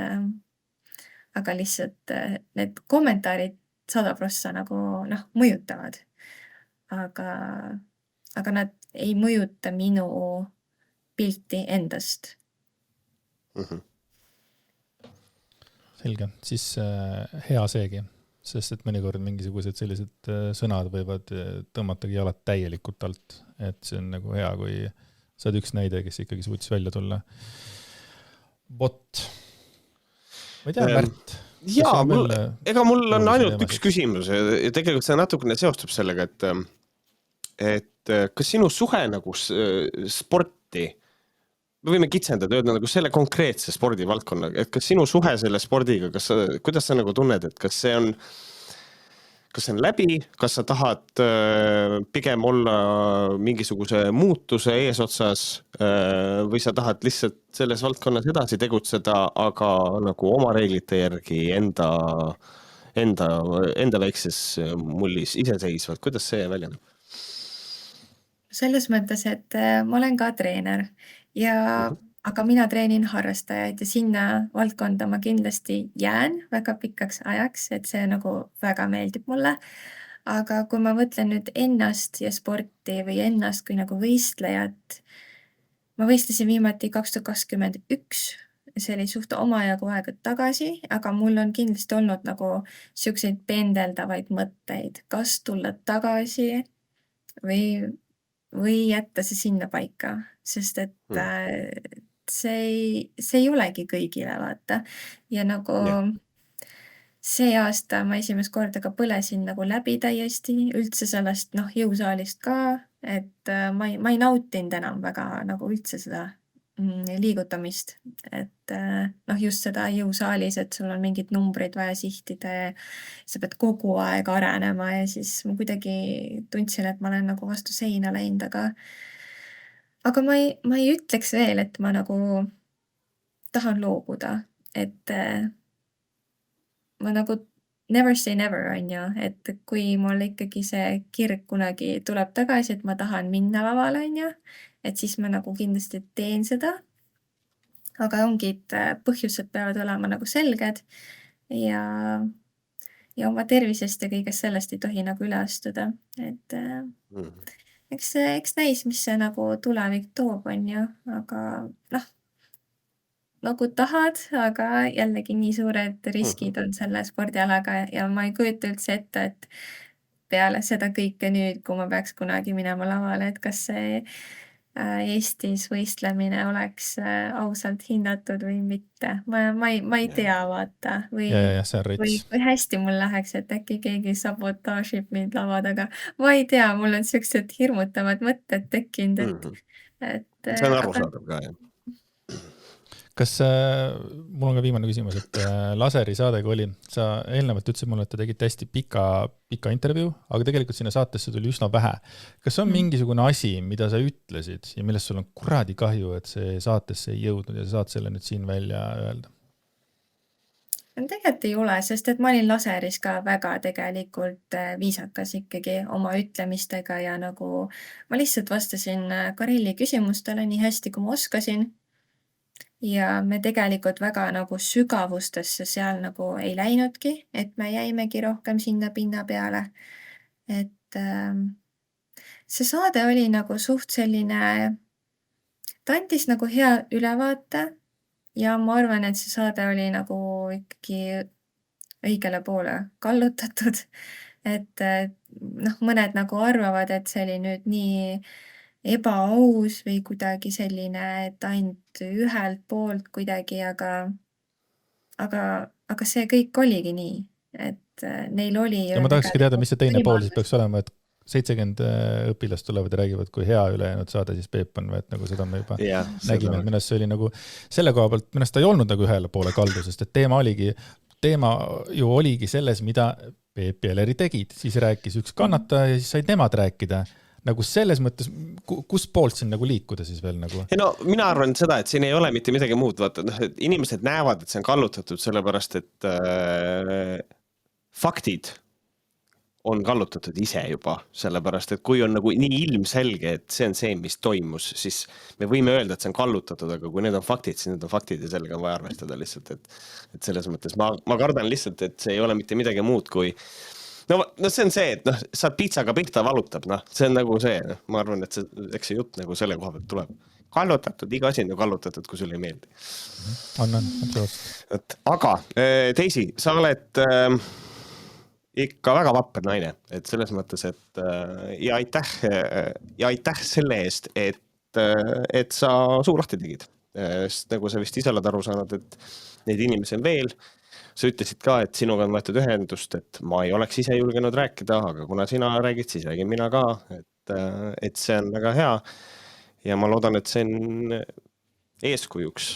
aga lihtsalt need kommentaarid 100% nagu mõjutavad. Aga, aga nad ei mõjuta minu pilti endast. Selge, siis hea seegi, sest et mõnikord mingisugused sellised sõnad võivad tõmmatagi jalad täielikult alt, et see on nagu hea, kui sa oled üks näide, kes ikkagi suutis välja tulla. Bot. Ma ei tea, Märt. Jaa, mul on ainult üks küsimus ja tegelikult see natukene seostub sellega, et kas sinu suhe nagu sporti, me võime kitsendada, öelda nagu selle konkreetse spordivaldkonna, et kas sinu suhe selle spordiga, kuidas sa nagu tunned, et kas see on läbi, kas sa tahad pigem olla mingisuguse muutuse eesotsas või sa tahad lihtsalt selles valdkonnas edasi tegutseda, aga nagu oma reeglite järgi enda väikses mullis iseseisvalt, kuidas see välja näeb? Selles mõttes, et ma olen ka treener aga mina treenin harrastajaid ja sinna valdkonda ma kindlasti jään väga pikaks ajaks, et see nagu väga meeldib mulle. Aga kui ma mõtlen nüüd ennast ja sporti või ennast kui nagu võistlejat, ma võistlesin viimati 2021, see oli suht omajagu aega tagasi, aga mul on kindlasti olnud nagu siukseid pendeldavaid mõtteid, kas tulla tagasi või jätta see sinna paika, sest et see ei olegi kõigile, vaata. Ja nagu see aasta ma esimest korda ka põlesin nagu läbi täiesti, üldse sellest jõusaalist ka, et ma ei nautinud enam väga nagu üldse seda liigutamist, et just seda jõusaalis, et sul on mingid numbrid vaja sihtida ja sa pead kogu aeg arenema ja siis ma kuidagi tundsin, et ma olen nagu vastu seina läinud, aga ma ei ütleks veel, et ma nagu tahan loobuda, et ma nagu never say never on ju, et kui mul ikkagi see kirg kunagi tuleb tagasi, et ma tahan minna lavale on ju, et siis ma nagu kindlasti teen seda, aga ongi, et põhjused peavad olema nagu selged ja oma tervisest ja kõigest sellest ei tohi nagu üle astuda, et eks näis, mis see nagu tulevik toob, on ju, aga nagu tahad, aga jällegi nii suured riskid on selle spordialaga ja ma ei kujuta üldse ette, et peale seda kõike nüüd, kui ma peaks kunagi minema lavale, et kas see Eestis võistlemine oleks ausalt hinnatud või mitte. Ma ei tea, vaata. Või hästi mul läheks, et äkki keegi sabotaažib mind lava taga. Ma ei tea, mul on sellised hirmutavad mõtted tekkinud, et see on arusaadav ka, jah. Kas, mul on ka viimane küsimus, et Laseri saadega oli, sa eelnevalt ütlesid mulle, et te tegite hästi pika intervjuu, aga tegelikult sinna saatesse tuli üsna vähe. Kas on mingisugune asi, mida sa ütlesid ja millest sul on kuradi kahju, et see saatesse ei jõudnud ja sa saad selle nüüd siin välja öelda? Tegelikult ei ole, sest et ma olin Laseris ka väga tegelikult viisakas ikkagi oma ütlemistega ja nagu ma lihtsalt vastasin Kareli küsimustele nii hästi, kui ma oskasin. Ja me tegelikult väga nagu sügavustesse seal nagu ei läinudki, et me jäimegi rohkem sinna pinna peale. Et see saade oli nagu suht selline, ta andis nagu hea ülevaate ja ma arvan, et see saade oli nagu ikkagi õigele poole kallutatud. Et mõned nagu arvavad, et see oli nüüd nii ebaaus või kuidagi selline, et ainult ühelt poolt kuidagi, aga see kõik oligi nii, et neil oli... Ja ma tahakski teada, mis see teine pool siis peaks olema, et 70 õpilast tulevad ja räägivad, kui hea ülejäänud saade siis Peep on, et nagu seda me juba nägime, et minest see oli nagu selle koha pealt, minest ta ei olnud nagu ühele poole kaldu, sest et teema ju oligi selles, mida Peep ja Eleri tegid, siis rääkis üks kannataja ja siis said nemad rääkida. Nagu selles mõttes, kus poolt siin nagu liikuda siis veel nagu? No mina arvan seda, et siin ei ole mitte midagi muud, vaata, et inimesed näevad, et see on kallutatud sellepärast, et faktid on kallutatud ise juba, sellepärast, et kui on nagu nii ilmselge, et see on see, mis toimus, siis me võime öelda, et see on kallutatud, aga kui need on faktid, siis need on faktid ja sellega on vaja arvestada lihtsalt, et selles mõttes ma kardan lihtsalt, et see ei ole mitte midagi muud kui No see on see, et saad piitsaga pihta valutab, see on nagu see, ma arvan, et eks see jutt nagu selle koha pealt tuleb. Kallutatud, iga asi on ju kallutatud, kui sulle ei meeldi. On, absoluutselt. Aga Teisi, sa oled ikka väga vapper naine, et selles mõttes, et ja aitäh selle eest, et sa suu lahti tegid. Sest nagu sa vist ise oled aru saanud, et neid inimesi on veel. Sa ütlesid ka, et sinuga on võetud ühendust, et ma ei oleks ise julgenud rääkida, aga kuna sina räägid, siis räägin mina ka, et see on väga hea. Ja ma loodan, et see on eeskujuks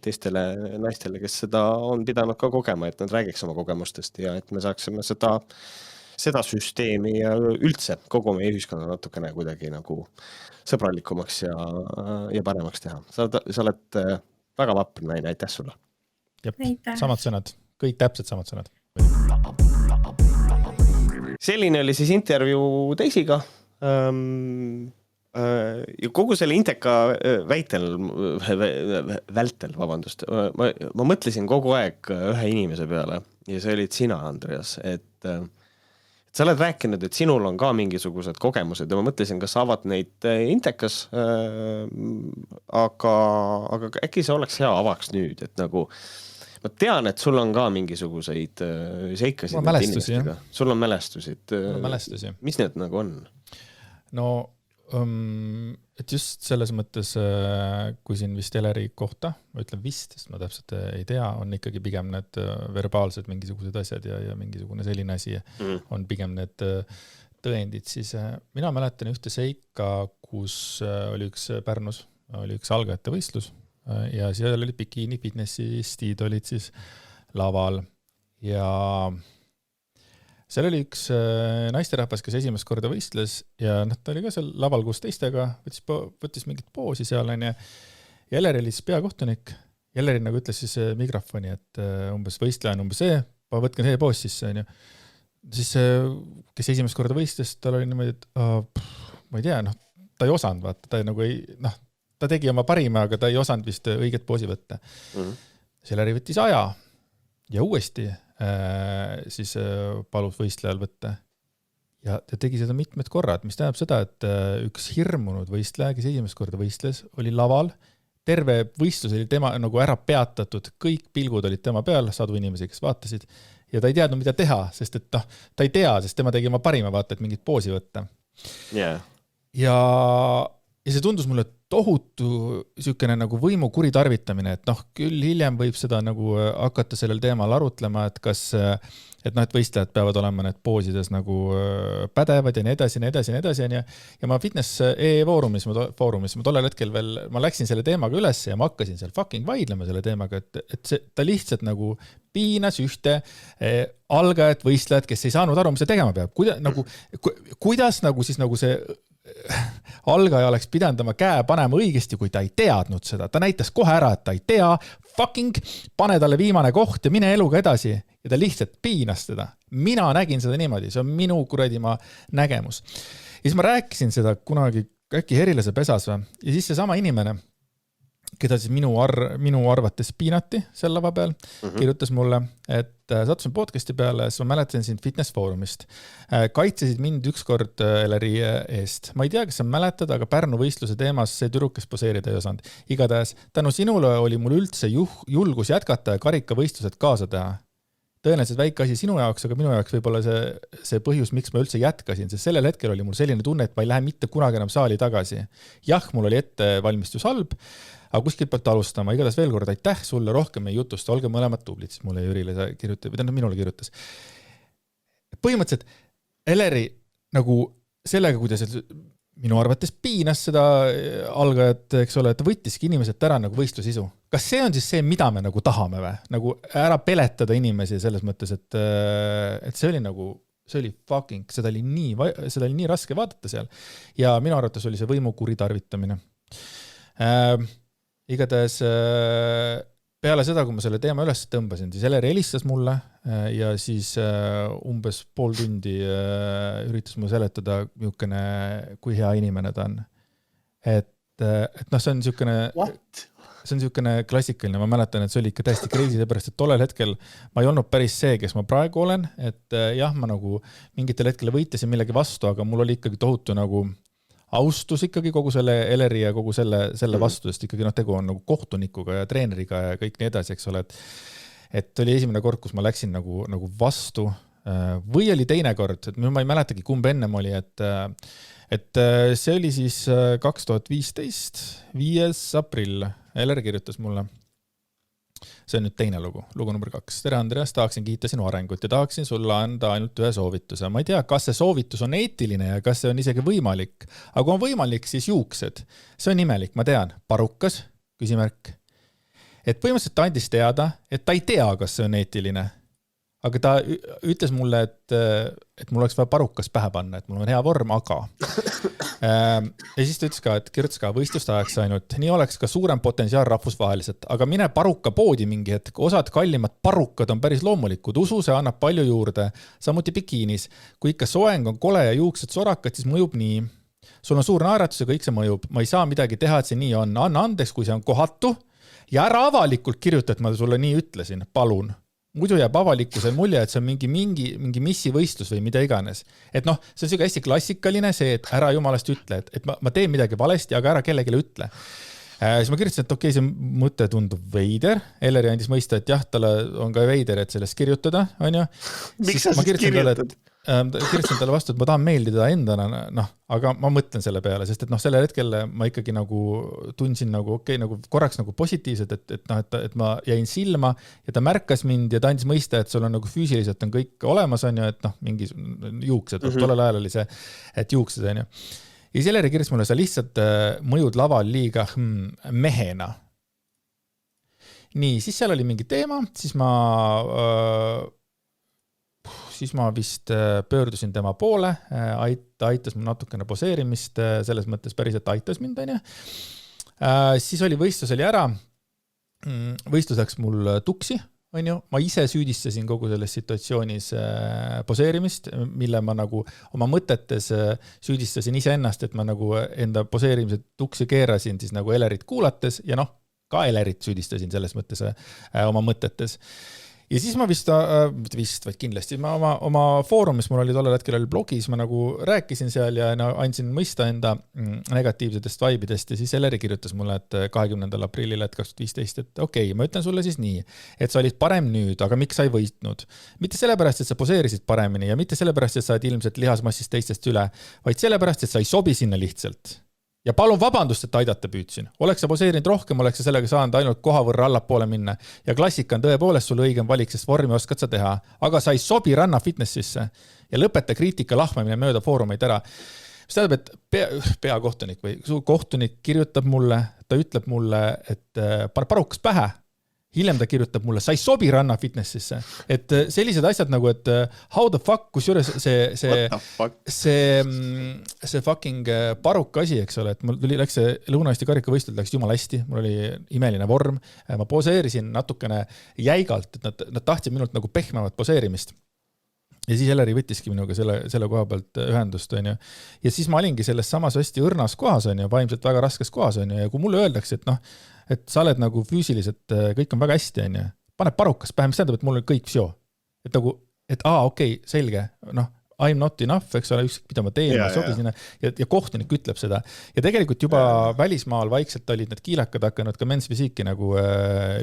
teistele naistele, kes seda on pidanud ka kogema, et nad räägiks oma kogemustest ja et me saaksime seda süsteemi ja üldse kogu meie ühiskonna natukene kuidagi nagu sõbralikumaks ja paremaks teha. Sa oled väga vapper naine, aitäh sulle. Samad sõnad. Kõik täpselt samad sõnad. Selline oli siis intervjuu Teisiga. Ja kogu selle Inteka vältel, vabandust, ma mõtlesin kogu aeg ühe inimese peale ja see olid sina, Andreas, et sa oled rääkinud, et sinul on ka mingisugused kogemused ja ma mõtlesin, kas sa avad neid Intekas, aga äkki see oleks hea avaks nüüd, et nagu ma tean, et sul on ka mingisuguseid seikasid. Mälestusi, jah. Sul on mälestusid. Mälestusi. Mis need nagu on? No, et just selles mõttes, kui siin vist Eleri kohta, ma ütlen vist, sest ma täpselt ei tea, on ikkagi pigem need verbaalsed mingisugused asjad ja mingisugune selline asi on pigem need tõendid, siis mina mäletan ühte seika, kus oli Pärnus oli üks algajate võistlus, ja seal oli bikini fitnessi stiid olid siis laval ja seal oli üks naisterahvas, kes esimest korda võistles ja ta oli ka seal laval koos teistega, võttis mingit poosi seal ja Eleri oli siis peakohtunik. Eleri nagu ütles siis mikrofoni, et umbes võistleja on umbes see, võtke see poos sisse. Siis kes esimest korda võistles, tal oli niimoodi, et ma ei tea, ta ei osanud vaata, ta nagu ei, ta tegi oma parima, aga ta ei osanud vist õiget poosi võtta. Eleri võttis aja ja uuesti siis palus võistlejal võtta. Ja ta tegi seda mitmed korrad, mis tähendab seda, et üks hirmunud võistleja, kes esimest korda võistles, oli laval. Terve võistlus oli tema nagu ära peatatud, kõik pilgud olid tema peal, sadu inimesi, kes vaatasid. Ja ta ei teadnud, mida teha, sest et ta ei tea, sest tema tegi oma parima vaata, et mingit poosi võtta. Yeah. Ja see tundus mulle tohutu sükene nagu võimu kuritarvitamine, et küll hiljem võib seda nagu hakata sellel teemal arutlema, et kas, et võistlejad peavad olema need poosides nagu pädevad ja nii edasi. Ja ma fitness foorumis ma tollel hetkel veel, ma läksin selle teemaga üles ja ma hakkasin seal fucking vaidlema selle teemaga, et ta lihtsalt nagu piinas ühte algajat võistlejat, kes ei saanud aru, mis see tegema peab. Kuidas nagu siis nagu see algaja oleks pidanud oma käe panema õigesti, kui ta ei teadnud seda. Ta näitas kohe ära, et ta ei tea, fucking pane talle viimane koht ja mine eluga edasi. Ja ta lihtsalt piinas teda. Mina nägin seda niimoodi, see on minu kuradima nägemus. Ja siis ma rääkisin seda kunagi äkki Herilase pesas või? Ja siis see sama inimene, keda siis minu arvates piinati selle lava peal, kirjutas mulle, et sattusin podcasti peale, siis ma mäletasin sind fitness foorumist. Kaitsesid mind ükskord Eleri eest. Ma ei tea, kas sa mäletad, aga Pärnu võistluse teemas see tüdruk, kes poseerida ei osanud. Igatahes tänu sinule oli mul üldse julgus jätkata ja karikavõistlused kaasa teha. Tõenäoliselt väike asi sinu jaoks, aga minu jaoks võib-olla see põhjus, miks ma üldse jätkasin, sest sellel hetkel oli mul selline tunne, et ma ei lähe mitte kunagi enam saali tagasi. Jah, mul oli ettevalmistus halb, aga kuskilt pealt alustama. Igatahes veel kord aitäh sulle, rohkem ei jutusta, olge mõlemad tublid, siis mulle Jürile kirjutas, või minule kirjutas. Põhimõtteliselt Eleri nagu sellega, kuidas minu arvates piinas seda algajat, eks ole, et võttiski inimesed ära nagu võistlusisu. Kas see on siis see, mida me nagu tahame või? Nagu ära peletada inimesi selles mõttes, et see oli nagu, see oli fucking, seda oli nii raske vaadata seal. Ja minu arvates oli see võimu kuritarvitamine. Igatahes peale seda, kui ma selle teema üles tõmbasin, siis Eleri helistas mulle ja siis umbes pool tundi üritas mulle seletada, kui hea inimene ta on. Et noh, see on niisugune klassikaline, ma mäletan, et see oli ikka täiesti crazy, seepärast, et tollel hetkel ma ei olnud päris see, kes ma praegu olen, et jah, ma nagu mingitel hetkel võitlesin millegi vastu, aga mul oli ikkagi tohutu nagu austus ikkagi kogu selle Eleri ja kogu selle vastu, sest ikkagi tegu on nagu kohtunikuga ja treeneriga ja kõik nii edasi, eks ole, et oli esimene kord, kus ma läksin nagu vastu või oli teine kord, et ma ei mäletagi, kumb ennem oli, et see oli siis 2015, 5. aprill, Eler kirjutas mulle. See on nüüd teine lugu number 2. Tere Andreas, tahaksin kiita sinu arengut ja tahaksin sulle anda ainult ühe soovituse. Ma ei tea, kas see soovitus on eetiline ja kas see on isegi võimalik, aga kui on võimalik, siis juuksed. See on imelik, ma tean. Parukas, küsimärk. Et põhimõtteliselt ta andis teada, et ta ei tea, kas see on eetiline. Aga ta ütles mulle, et mul oleks vaja parukas pähe panna, et mul on hea vorm, aga. Ja siis ta ütles ka, et kirjutas ka võistluste ajaks ainult. Nii oleks ka suurem potentsiaal rahvusvaheliselt, aga mine paruka poodi mingi hetk. Osad kallimad parukad on päris loomulikud. Usu, see annab palju juurde. Samuti bikiinis. Kui ikka soeng on kole ja juuksed sorakad, siis mõjub nii. Sul on suur naeratus ja kõik see mõjub. Ma ei saa midagi teha, et see nii on. Anna andeks, kui see on kohatu. Ja ära avalikult kirjuta, et ma sulle nii ütlesin. Palun. Muidu jääb avalikkusel mulje, et see on mingi missivõistlus või mida iganes. Et noh, see on siuke hästi klassikaline see, et ära jumalast ütle, et ma teen midagi valesti, aga ära kellelegi ütle. Siis ma kirjutasin, et okei, see mõte tundub veider. Eleri andis mõista, et jah, talle on ka veider, et sellest kirjutada, on ju. Miks sa siis kirjutad? Kirjutasin talle vastu, et ma tahan meeldida endana, aga ma mõtlen selle peale, sest et sellel hetkel ma ikkagi nagu tundsin nagu nagu korraks nagu positiivselt, et ma jäin silma ja ta märkas mind ja ta andis mõista, et sul on nagu füüsiliselt on kõik olemas, on ju, et mingi juuksed, tollel ajal oli see, et juuksed, on ju. Ja Eleri kirjas mulle, sa lihtsalt mõjud laval liiga mehena. Nii, siis seal oli mingi teema, siis ma vist pöördusin tema poole, aitas mul natukene poseerimist, selles mõttes päriselt aitas mind, on ju. Siis oli võistlus oli ära, võistlus läks mul tuksi, on ju. Ma ise süüdistasin kogu selles situatsioonis poseerimist, mille ma nagu oma mõtetes süüdistasin ise ennast, et ma nagu enda poseerimise tuksi keerasin siis nagu Elerit kuulates ja ka Elerit süüdistasin selles mõttes oma mõtetes. Ja siis ma vaid kindlasti, ma oma foorumis, mul oli tollel hetkel oli blogis, ma nagu rääkisin seal ja andsin mõista enda negatiivsetest vaibidest ja siis Eleri kirjutas mulle, et 20. aprillil 2015, et okei, ma ütlen sulle siis nii, et sa olid parem nüüd, aga miks sa ei võitnud? Mitte sellepärast, et sa poseerisid paremini ja mitte sellepärast, et sa oled ilmselt lihasmassist teistest üle, vaid sellepärast, et sa ei sobi sinna lihtsalt. Ja palun vabandust, et aidata püüdsin. Oleks sa poseerinud rohkem, oleks sa sellega saanud ainult koha võrra allapoole minna. Ja klassika on tõepoolest sulle õigem valik, sest vormi oskad sa teha. Aga sa ei sobi ranna fitnessisse. Ja lõpeta kriitika lahmamine mööda foorumeid ära. Mis tähendab, et peakohtunik või kohtunik kirjutab mulle, ta ütleb mulle, et pane parukas pähe. Hiljem ta kirjutab mulle, sa ei sobi ranna fitnessisse. Et sellised asjad nagu, et how the fuck, kusjuures see fucking paruka asi, eks ole, et mul läks see Lõuna-Eesti karikavõistlus, läks jumala hästi, mul oli imeline vorm, ma poseerisin natukene jäigalt, et nad tahtsid minult nagu pehmemat poseerimist. Ja siis Eleri võttiski minuga selle koha pealt ühendust, on ju. Ja siis ma olingi selles samas hästi õrnas kohas, on ju, vaimselt väga raskes kohas, on ju, ja kui mulle öeldakse, et sa oled nagu füüsiliselt, kõik on väga hästi, on ju, pane parukas pähe, mis tähendab, et mul on kõik vsio. Et nagu, okei, selge, I'm not enough, eks ole, ükskõik mida ma teen, ma sobisin ja kohtunik ütleb seda. Ja tegelikult juba välismaal vaikselt olid need kiilakad hakanud ka mensfisiiki nagu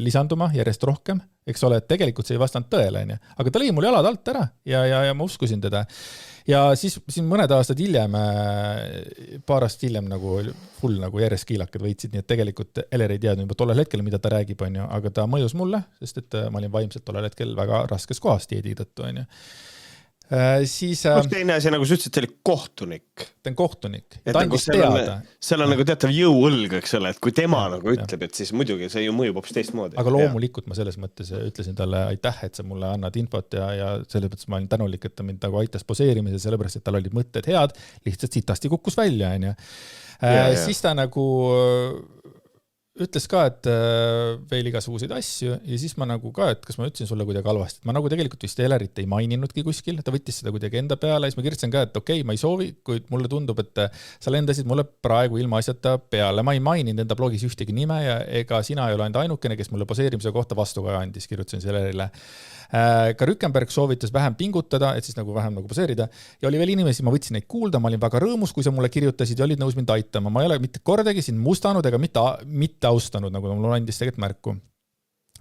lisanduma järjest rohkem, eks ole, et tegelikult see ei vastanud tõele, aga ta lõi mul jalad alt ära ja ma uskusin teda. Ja siis mõned aastad hiljem, paar aastat hiljem nagu full nagu järjest kiilakad võitsid, nii et tegelikult Eleri ei teadnud juba tollel hetkel, mida ta räägib, on ju, aga ta mõjus mulle, sest et ma olin vaimselt tollel hetkel väga raskes kohas dieedi tõttu, on ju. Siis Plus teine asi, nagu sa ütlesid, see oli kohtunik. ta on kohtunik. Et Ta nagu andis teada. seal on nagu teatav jõuõlg, eks ole, et kui tema nagu ütleb, et siis muidugi see ju mõjub hoopis teistmoodi. Aga loomulikult ma selles mõttes ütlesin talle aitäh, et sa mulle annad infot ja selles mõttes ma olin tänulik, et ta mind nagu aitas poseerimise, sellepärast, et tal olid mõtted head, lihtsalt sitasti kukkus välja, on ju. Siis ta nagu ütles ka, et veel igasuguseid asju ja siis ma nagu ka, et kas ma ütlesin sulle kuidagi halvasti, et ma nagu tegelikult vist Elerit ei maininudki kuskil, ta võttis seda kuidagi enda peale ja siis ma kirjutasin ka, et okei, ma ei soovi, kuid mulle tundub, et sa lendasid mulle praegu ilma asjata peale, ma ei maininud enda blogis ühtegi nime ja ega sina ei ole ainult ainukene, kes mulle poseerimise kohta vastu ka andis, kirjutasin Elerile. Ka Rückenberg soovitas vähem pingutada, et siis nagu vähem nagu poseerida ja oli veel inimesi, ma võtsin neid kuulda, ma olin väga rõõmus, kui sa mulle kirjutasid ja olid nõus mind aitama, ma ei ole mitte kordagi sind mustanud ega mitte austanud, nagu ta mulle andis tegelikult märku.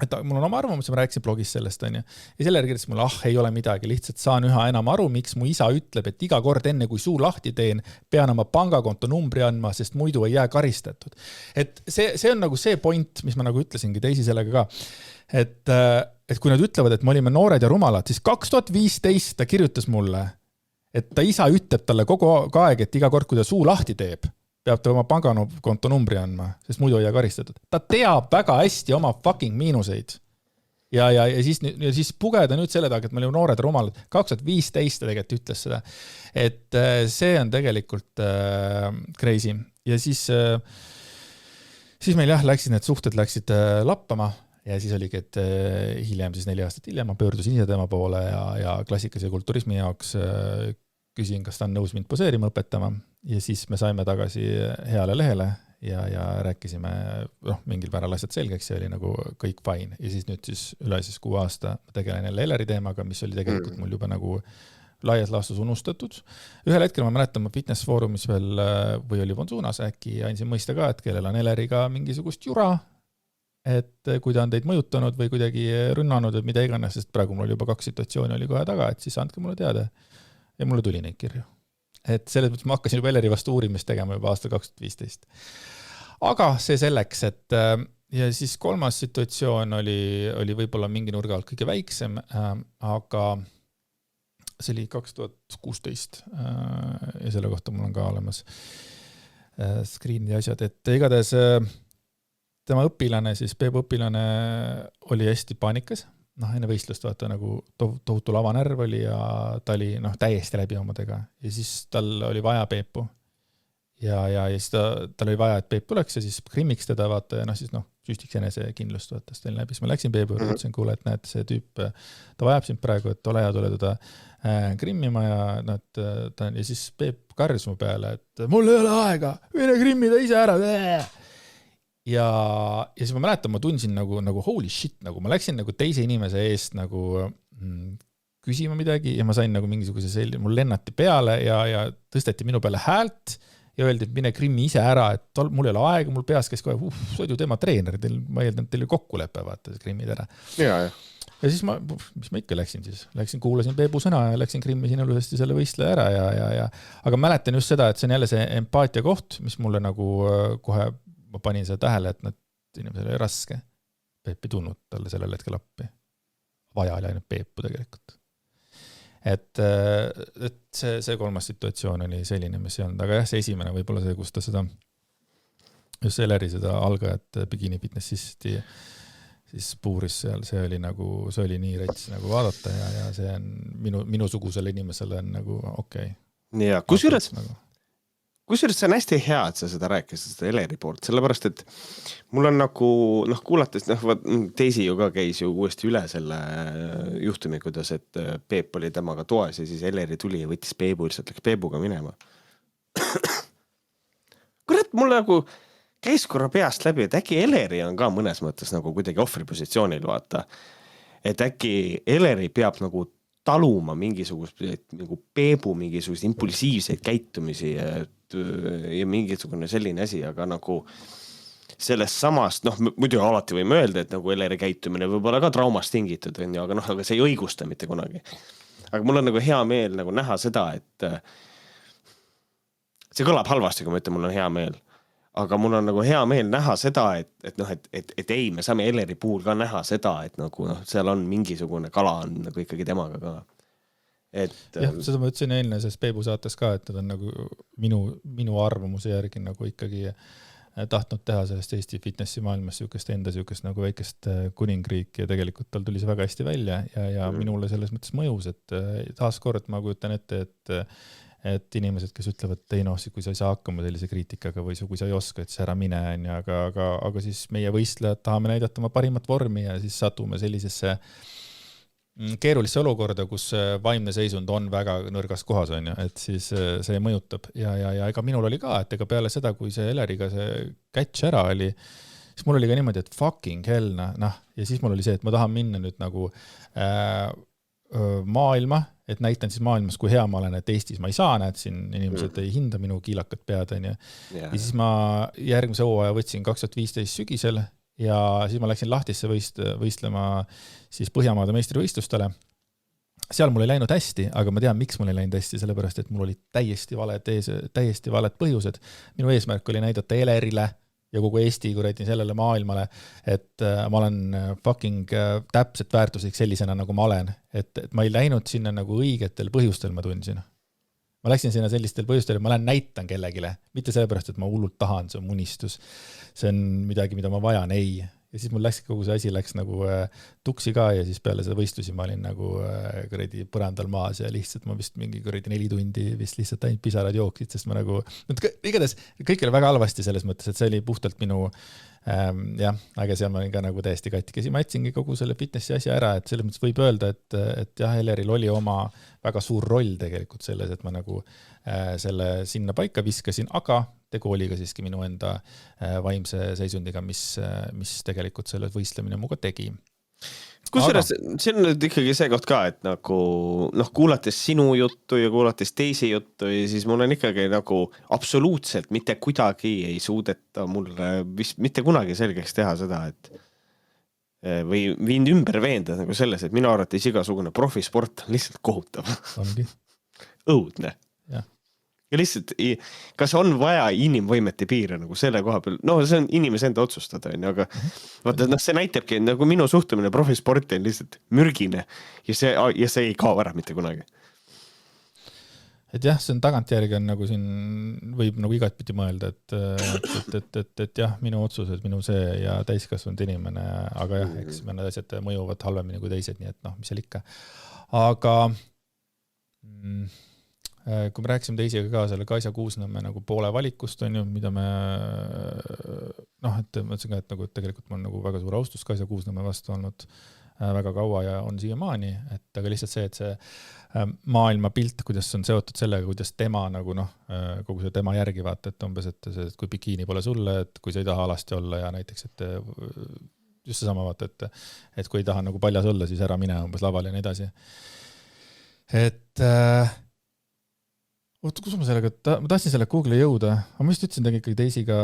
Et mul on oma arvamus, ma rääkisin blogis sellest, on ju. Ja selle kirjutas mulle, ei ole midagi, lihtsalt saan üha enam aru, miks mu isa ütleb, et iga kord enne, kui suu lahti teen, pean oma pangakonto numbri andma, sest muidu ei jää karistatud. Et see on nagu see point, mis ma nagu ütlesingi teisi sellega ka, et kui nad ütlevad, et me olime noored ja rumalad, siis 2015 ta kirjutas mulle, et ta isa ütleb talle kogu aeg, et iga kord, kui ta suu lahti teeb, peab ta oma pangakonto numbri andma, sest muidu ei jää karistatud. Ta teab väga hästi oma fucking miinuseid. Ja siis pugeda nüüd selle taga, et me olime noored ja rumalad. 2015 ta tegelikult ütles seda. Et see on tegelikult crazy. Ja siis meil läksid need suhted lappama. Ja siis oligi, et hiljem, siis 4 aastat hiljem, ma pöördusin ise tema poole ja klassikalise kulturismi jaoks küsin, kas ta on nõus mind poseerima õpetama ja siis me saime tagasi heale lehele ja rääkisime mingil määral asjad selgeks ja oli nagu kõik fine. Ja siis nüüd siis üle 6 aasta ma tegelen jälle Eleri teemaga, mis oli tegelikult mul juba nagu laias laastus unustatud. Ühel hetkel ma mäletan, ma fitness foorumis veel või oli Bonsunas äkki andsin mõista ka, et kellel on Eleriga mingisugust jura, et kui ta on teid mõjutanud või kuidagi rünnanud, et mida iganes, sest praegu mul juba 2 situatsiooni oli kohe taga, et siis andke mulle teada. Ja mulle tuli neid kirju. Et selles mõttes ma hakkasin juba Eleri vastu uurimist tegema juba aastal 2015. Aga see selleks, et ja siis 3. situatsioon oli võib-olla mingi nurga alt kõige väiksem, aga see oli 2016 ja selle kohta mul on ka olemas screen'i asjad, et igatahes tema õpilane, siis Peebu õpilane oli hästi paanikas, enne võistlust vaata nagu tohutu lavanärv oli ja ta oli täiesti läbi omadega ja siis tal oli vaja Peepu ja siis tal oli vaja, et Peep tuleks ja siis krimmiks teda vaata ja siis süstiks enese kindlust vaata, siis ta oli läbi, siis ma läksin Peebu ja ütlesin, kuule, et näed, see tüüp, ta vajab sind praegu, et ole hea, tule teda krimmima ja siis Peep karjus mu peale, et mul ei ole aega, mine krimmida ise ära, ja siis ma mäletan, ma tundsin nagu holy shit, nagu ma läksin nagu teise inimese eest nagu küsima midagi ja ma sain nagu mingisuguse selline, mul lennati peale ja tõsteti minu peale häält ja öeldi, et mine krimmi ise ära, et mul ei ole aega, mul peas käis kohe, sa olid ju tema treener, ma eeldan, et teil oli kokkulepe, vaata, krimmid ära. Ja siis mis ma ikka läksin siis? Läksin, kuulasin Peebu sõna ja läksin krimmisin ilusasti selle võistleja ära aga mäletan just seda, et see on jälle see empaatia koht, mis mulle nagu kohe ma panin seda tähele, et inimesel oli raske. Peep ei tulnud talle sellel hetkel appi. Vaja oli ainult Peepu tegelikult. Et see 3. situatsioon oli selline, mis ei olnud, aga jah, see esimene võib-olla see, kus ta seda just Eleri seda algajat bikini fitness siis puuris seal, see oli nii rets nagu vaadata ja see on minusugusele inimesele on nagu okei. Ja, kusjuures see on hästi hea, et sa seda rääkisid, seda Eleri poolt, sellepärast, et mul on nagu, kuulates, teisi ju ka käis ju uuesti üle selle juhtumi, kuidas, et Peep oli temaga toas ja siis Eleri tuli ja võttis Peebu, lihtsalt läks Peebuga minema. Kurat, mul nagu käis korra peast läbi, et äkki Eleri on ka mõnes mõttes nagu kuidagi ohvripositsioonil, vaata. Et äkki Eleri peab nagu taluma mingisugust nagu Peebu mingisugust impulsiivseid käitumisi ja mingisugune selline asi, aga nagu sellest samast, muidu alati võime öelda, et nagu Eleri käitumine võib olla ka traumast tingitud, aga see ei õigusta mitte kunagi. Aga mul on nagu hea meel nagu näha seda, et see kõlab halvasti, kui ma ütlen, mul on hea meel. Aga mul on nagu hea meel näha seda, et ei, me saame Eleri puhul ka näha seda, et nagu seal on mingisugune kala on nagu ikkagi temaga ka. jah, seda ma ütlesin eelneses Peebu saates ka, et nad on nagu minu arvamuse järgi nagu ikkagi tahtnud teha sellest Eesti fitnessi maailmas enda nagu väikest kuningriiki ja tegelikult tal tuli see väga hästi välja ja minule selles mõttes mõjus, et taaskord ma kujutan ette, et inimesed, kes ütlevad, et ei noh, kui sa ei saa hakkama sellise kriitikaga või kui sa ei oska, et siis ära mine, aga siis meie võistlejad tahame näidata oma parimat vormi ja siis satume sellisesse keerulisse olukorda, kus vaimne seisund on väga nõrgas kohas, on ju, et siis see mõjutab ja ega minul oli ka, et ega peale seda, kui see Eleriga see catch ära oli, siis mul oli ka niimoodi, et fucking hell, noh, ja siis mul oli see, et ma tahan minna nüüd nagu maailma, et näitan siis maailmas, kui hea ma olen, et Eestis ma ei saa, näed siin inimesed ei hinda minu kiilakat pead, on ju. Ja siis ma järgmise hooaja võtsin 2015 sügisel ja siis ma läksin Lahtisse võistlema siis Põhjamaade meistrivõistlustele. Seal mul ei läinud hästi, aga ma tean, miks mul ei läinud hästi, sellepärast, et mul olid täiesti valed põhjused. Minu eesmärk oli näidata Elerile ja kogu Eesti kuradi sellele maailmale, et ma olen fucking täpselt väärtuslik sellisena, nagu ma olen. Et ma ei läinud sinna nagu õigetel põhjustel, ma tundsin. Ma läksin sinna sellistel põhjustel, et ma näitan kellegile, mitte sellepärast, et ma hullult tahan, see on unistus. See on midagi, mida ma vajan, ei. Ja siis mul kogu see asi läks nagu tuksi ka ja siis peale seda võistlusi ma olin nagu kuradi põrandal maas ja lihtsalt ma vist mingi kuradi 4 tundi vist lihtsalt ainult pisarad jooksid, sest ma nagu, igatahes kõik oli väga halvasti selles mõttes, et see oli puhtalt minu jah, aga seal ma olin ka nagu täiesti katkesi. Ma jätsingi kogu selle fitnessi asja ära, et selles mõttes võib öelda, et jah, Eleril oli oma väga suur roll tegelikult selles, et ma nagu selle sinna paika viskasin, aga tegu oli ka siiski minu enda vaimse seisundiga, mis tegelikult selle võistlemine muga tegi. Kusjuures see on nüüd ikkagi see koht ka, et nagu kuulates sinu juttu ja kuulates teisi juttu ja siis mul on ikkagi nagu absoluutselt mitte kuidagi ei suudeta mulle vist mitte kunagi selgeks teha seda, et või viin ümber veenda nagu selles, et minu arvates igasugune profisport on lihtsalt kohutav. Ongi. Õudne. Ja lihtsalt, kas on vaja inimvõimete piire nagu selle koha peal? No see on inimese enda otsustada, aga vaata, see näitabki, nagu minu suhtumine profisporti on lihtsalt mürgine ja see ei kao ära mitte kunagi. Et jah, see on tagantjärgi on nagu siin võib nagu igatpidi mõelda, et jah, minu otsused, minu see ja täiskasvanud inimene, aga jah, eks mõned asjad mõjuvad halvemini kui teised, nii et noh, mis seal ikka. Aga kui me rääkisime teisiga ka selle Kaisa Kuusnõmme nagu poole valikust, on ju, mida me et mõtlesin ka, et nagu tegelikult ma on nagu väga suur austus Kaisa Kuusnõmme vastu olnud väga kaua ja on siiamaani, et aga lihtsalt see, et see maailma pilt, kuidas on seotud sellega, kuidas tema nagu kogu see tema järgi vaata, et umbes, et kui bikiini pole sulle, et kui sa ei taha alasti olla ja näiteks, et just seesama vaata, et kui ei taha nagu paljas olla, siis ära mine umbes lavale ja nii edasi. Et kus ma sellega, ma tahtsin selle Google'i jõuda, aga ma just ütlesin ikkagi teisiga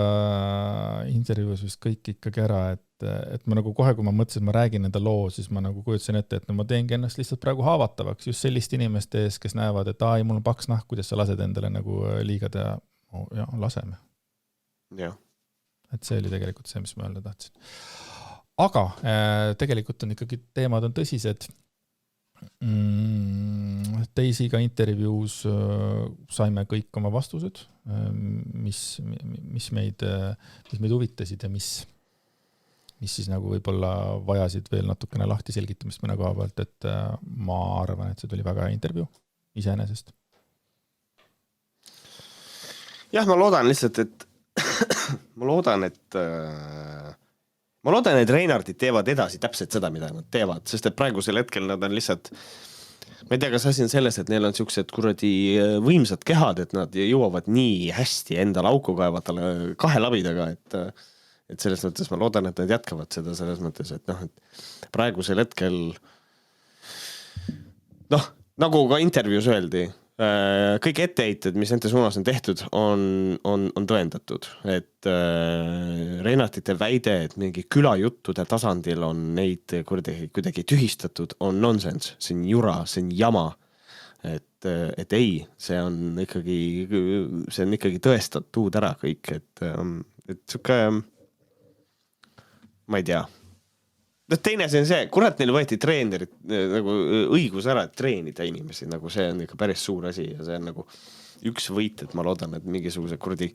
intervjuus vist kõik ikkagi ära, et ma nagu kohe, kui ma mõtlesin, et ma räägin enda loo, siis ma nagu kujutasin ette, et ma teengi ennast lihtsalt praegu haavatavaks just sellist inimeste ees, kes näevad, et mul on paks nahk, kuidas sa lased endale nagu liiga teha. Ja, laseme. Ja. Et see oli tegelikult see, mis ma öelda tahtsin. Aga tegelikult on ikkagi teemad on tõsised. Teisiga intervjuus saime kõik oma vastused, mis meid huvitasid ja mis siis nagu võib-olla vajasid veel natukene lahti selgitamist mõne koha pealt, et ma arvan, et see tuli väga hea intervjuu iseenesest. Jah, ma loodan lihtsalt, et ma loodan, et Reinardid teevad edasi täpselt seda, mida nad teevad, sest et praegusel hetkel nad on lihtsalt, ma ei tea, kas asi on selles, et neil on siuksed kuradi võimsad kehad, et nad jõuavad nii hästi enda lauku kaevatale 2 labidaga, et selles mõttes ma loodan, et nad jätkavad seda selles mõttes, et et praegusel hetkel nagu ka intervjuus öeldi, kõik etteheited, mis nende suunas on tehtud, on tõendatud, et Reinartite väide, et mingi külajuttude tasandil on neid kuidagi tühistatud, on nonsense, see on jura, see on jama, et ei, see on ikkagi tõestatud ära kõik, et siuke, ma ei tea, teine see on see, kurat, neil võeti treenerid nagu õigus ära, et treenida inimesi, nagu see on ikka päris suur asi ja see on nagu üks võit, et ma loodan, et mingisuguse kuradi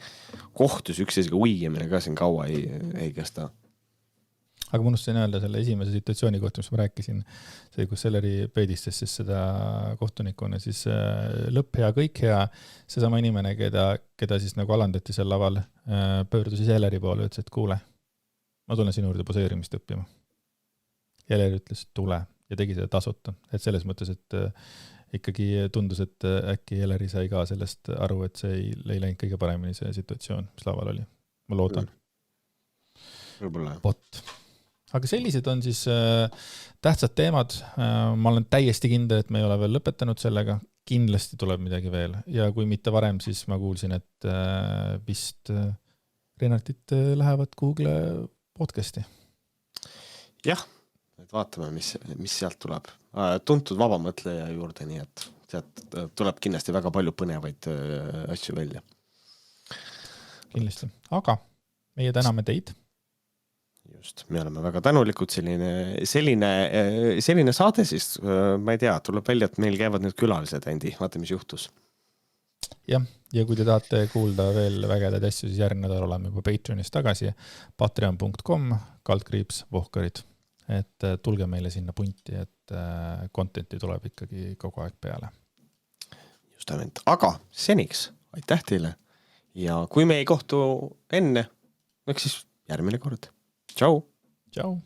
kohtus üks isegi uigemine ka siin kaua ei kesta. Aga ma unustasin öelda selle esimese situatsiooni kohta, mis ma rääkisin, see, kus Selleri pöödistas siis seda kohtunikuna, siis lõpp hea, kõik hea, seesama inimene, keda siis nagu alandati seal laval, pöördus Selleri poole, ütles, et kuule, ma tulen sinu juurde poseerimist õppima. Seller ütles, tule ja tegi seda tasuta, et selles mõttes, et ikkagi tundus, et äkki Selleri sai ka sellest aru, et see ei läinud kõige paremini see situatsioon, mis laval oli. Ma loodan. Võib-olla. Bot. Aga sellised on siis tähtsad teemad. Ma olen täiesti kindel, et me ei ole veel lõpetanud sellega. Kindlasti tuleb midagi veel. Ja kui mitte varem, siis ma kuulsin, et vist Renartit lähevad Google podcasti. Jah, et vaatame, mis sealt tuleb. Tuntud vabamõtleja juurde, nii et sealt tuleb kindlasti väga palju põnevaid asju välja. Kindlasti. Aga meie täname teid. Just, me oleme väga tänulikud, selline saade siis, ma ei tea, tuleb välja, et meil käivad nüüd külalised, Andi, vaata, mis juhtus. Ja kui te tahate kuulda veel vägedaid asju, siis järgmine nädal oleme juba Patreonis tagasi, patreon.com/Vohkarid, et tulge meile sinna punti, et contenti tuleb ikkagi kogu aeg peale. Just ainult, aga seniks, aitäh teile ja kui me ei kohtu enne, eks siis järgmine kord. Tšau! Tšau!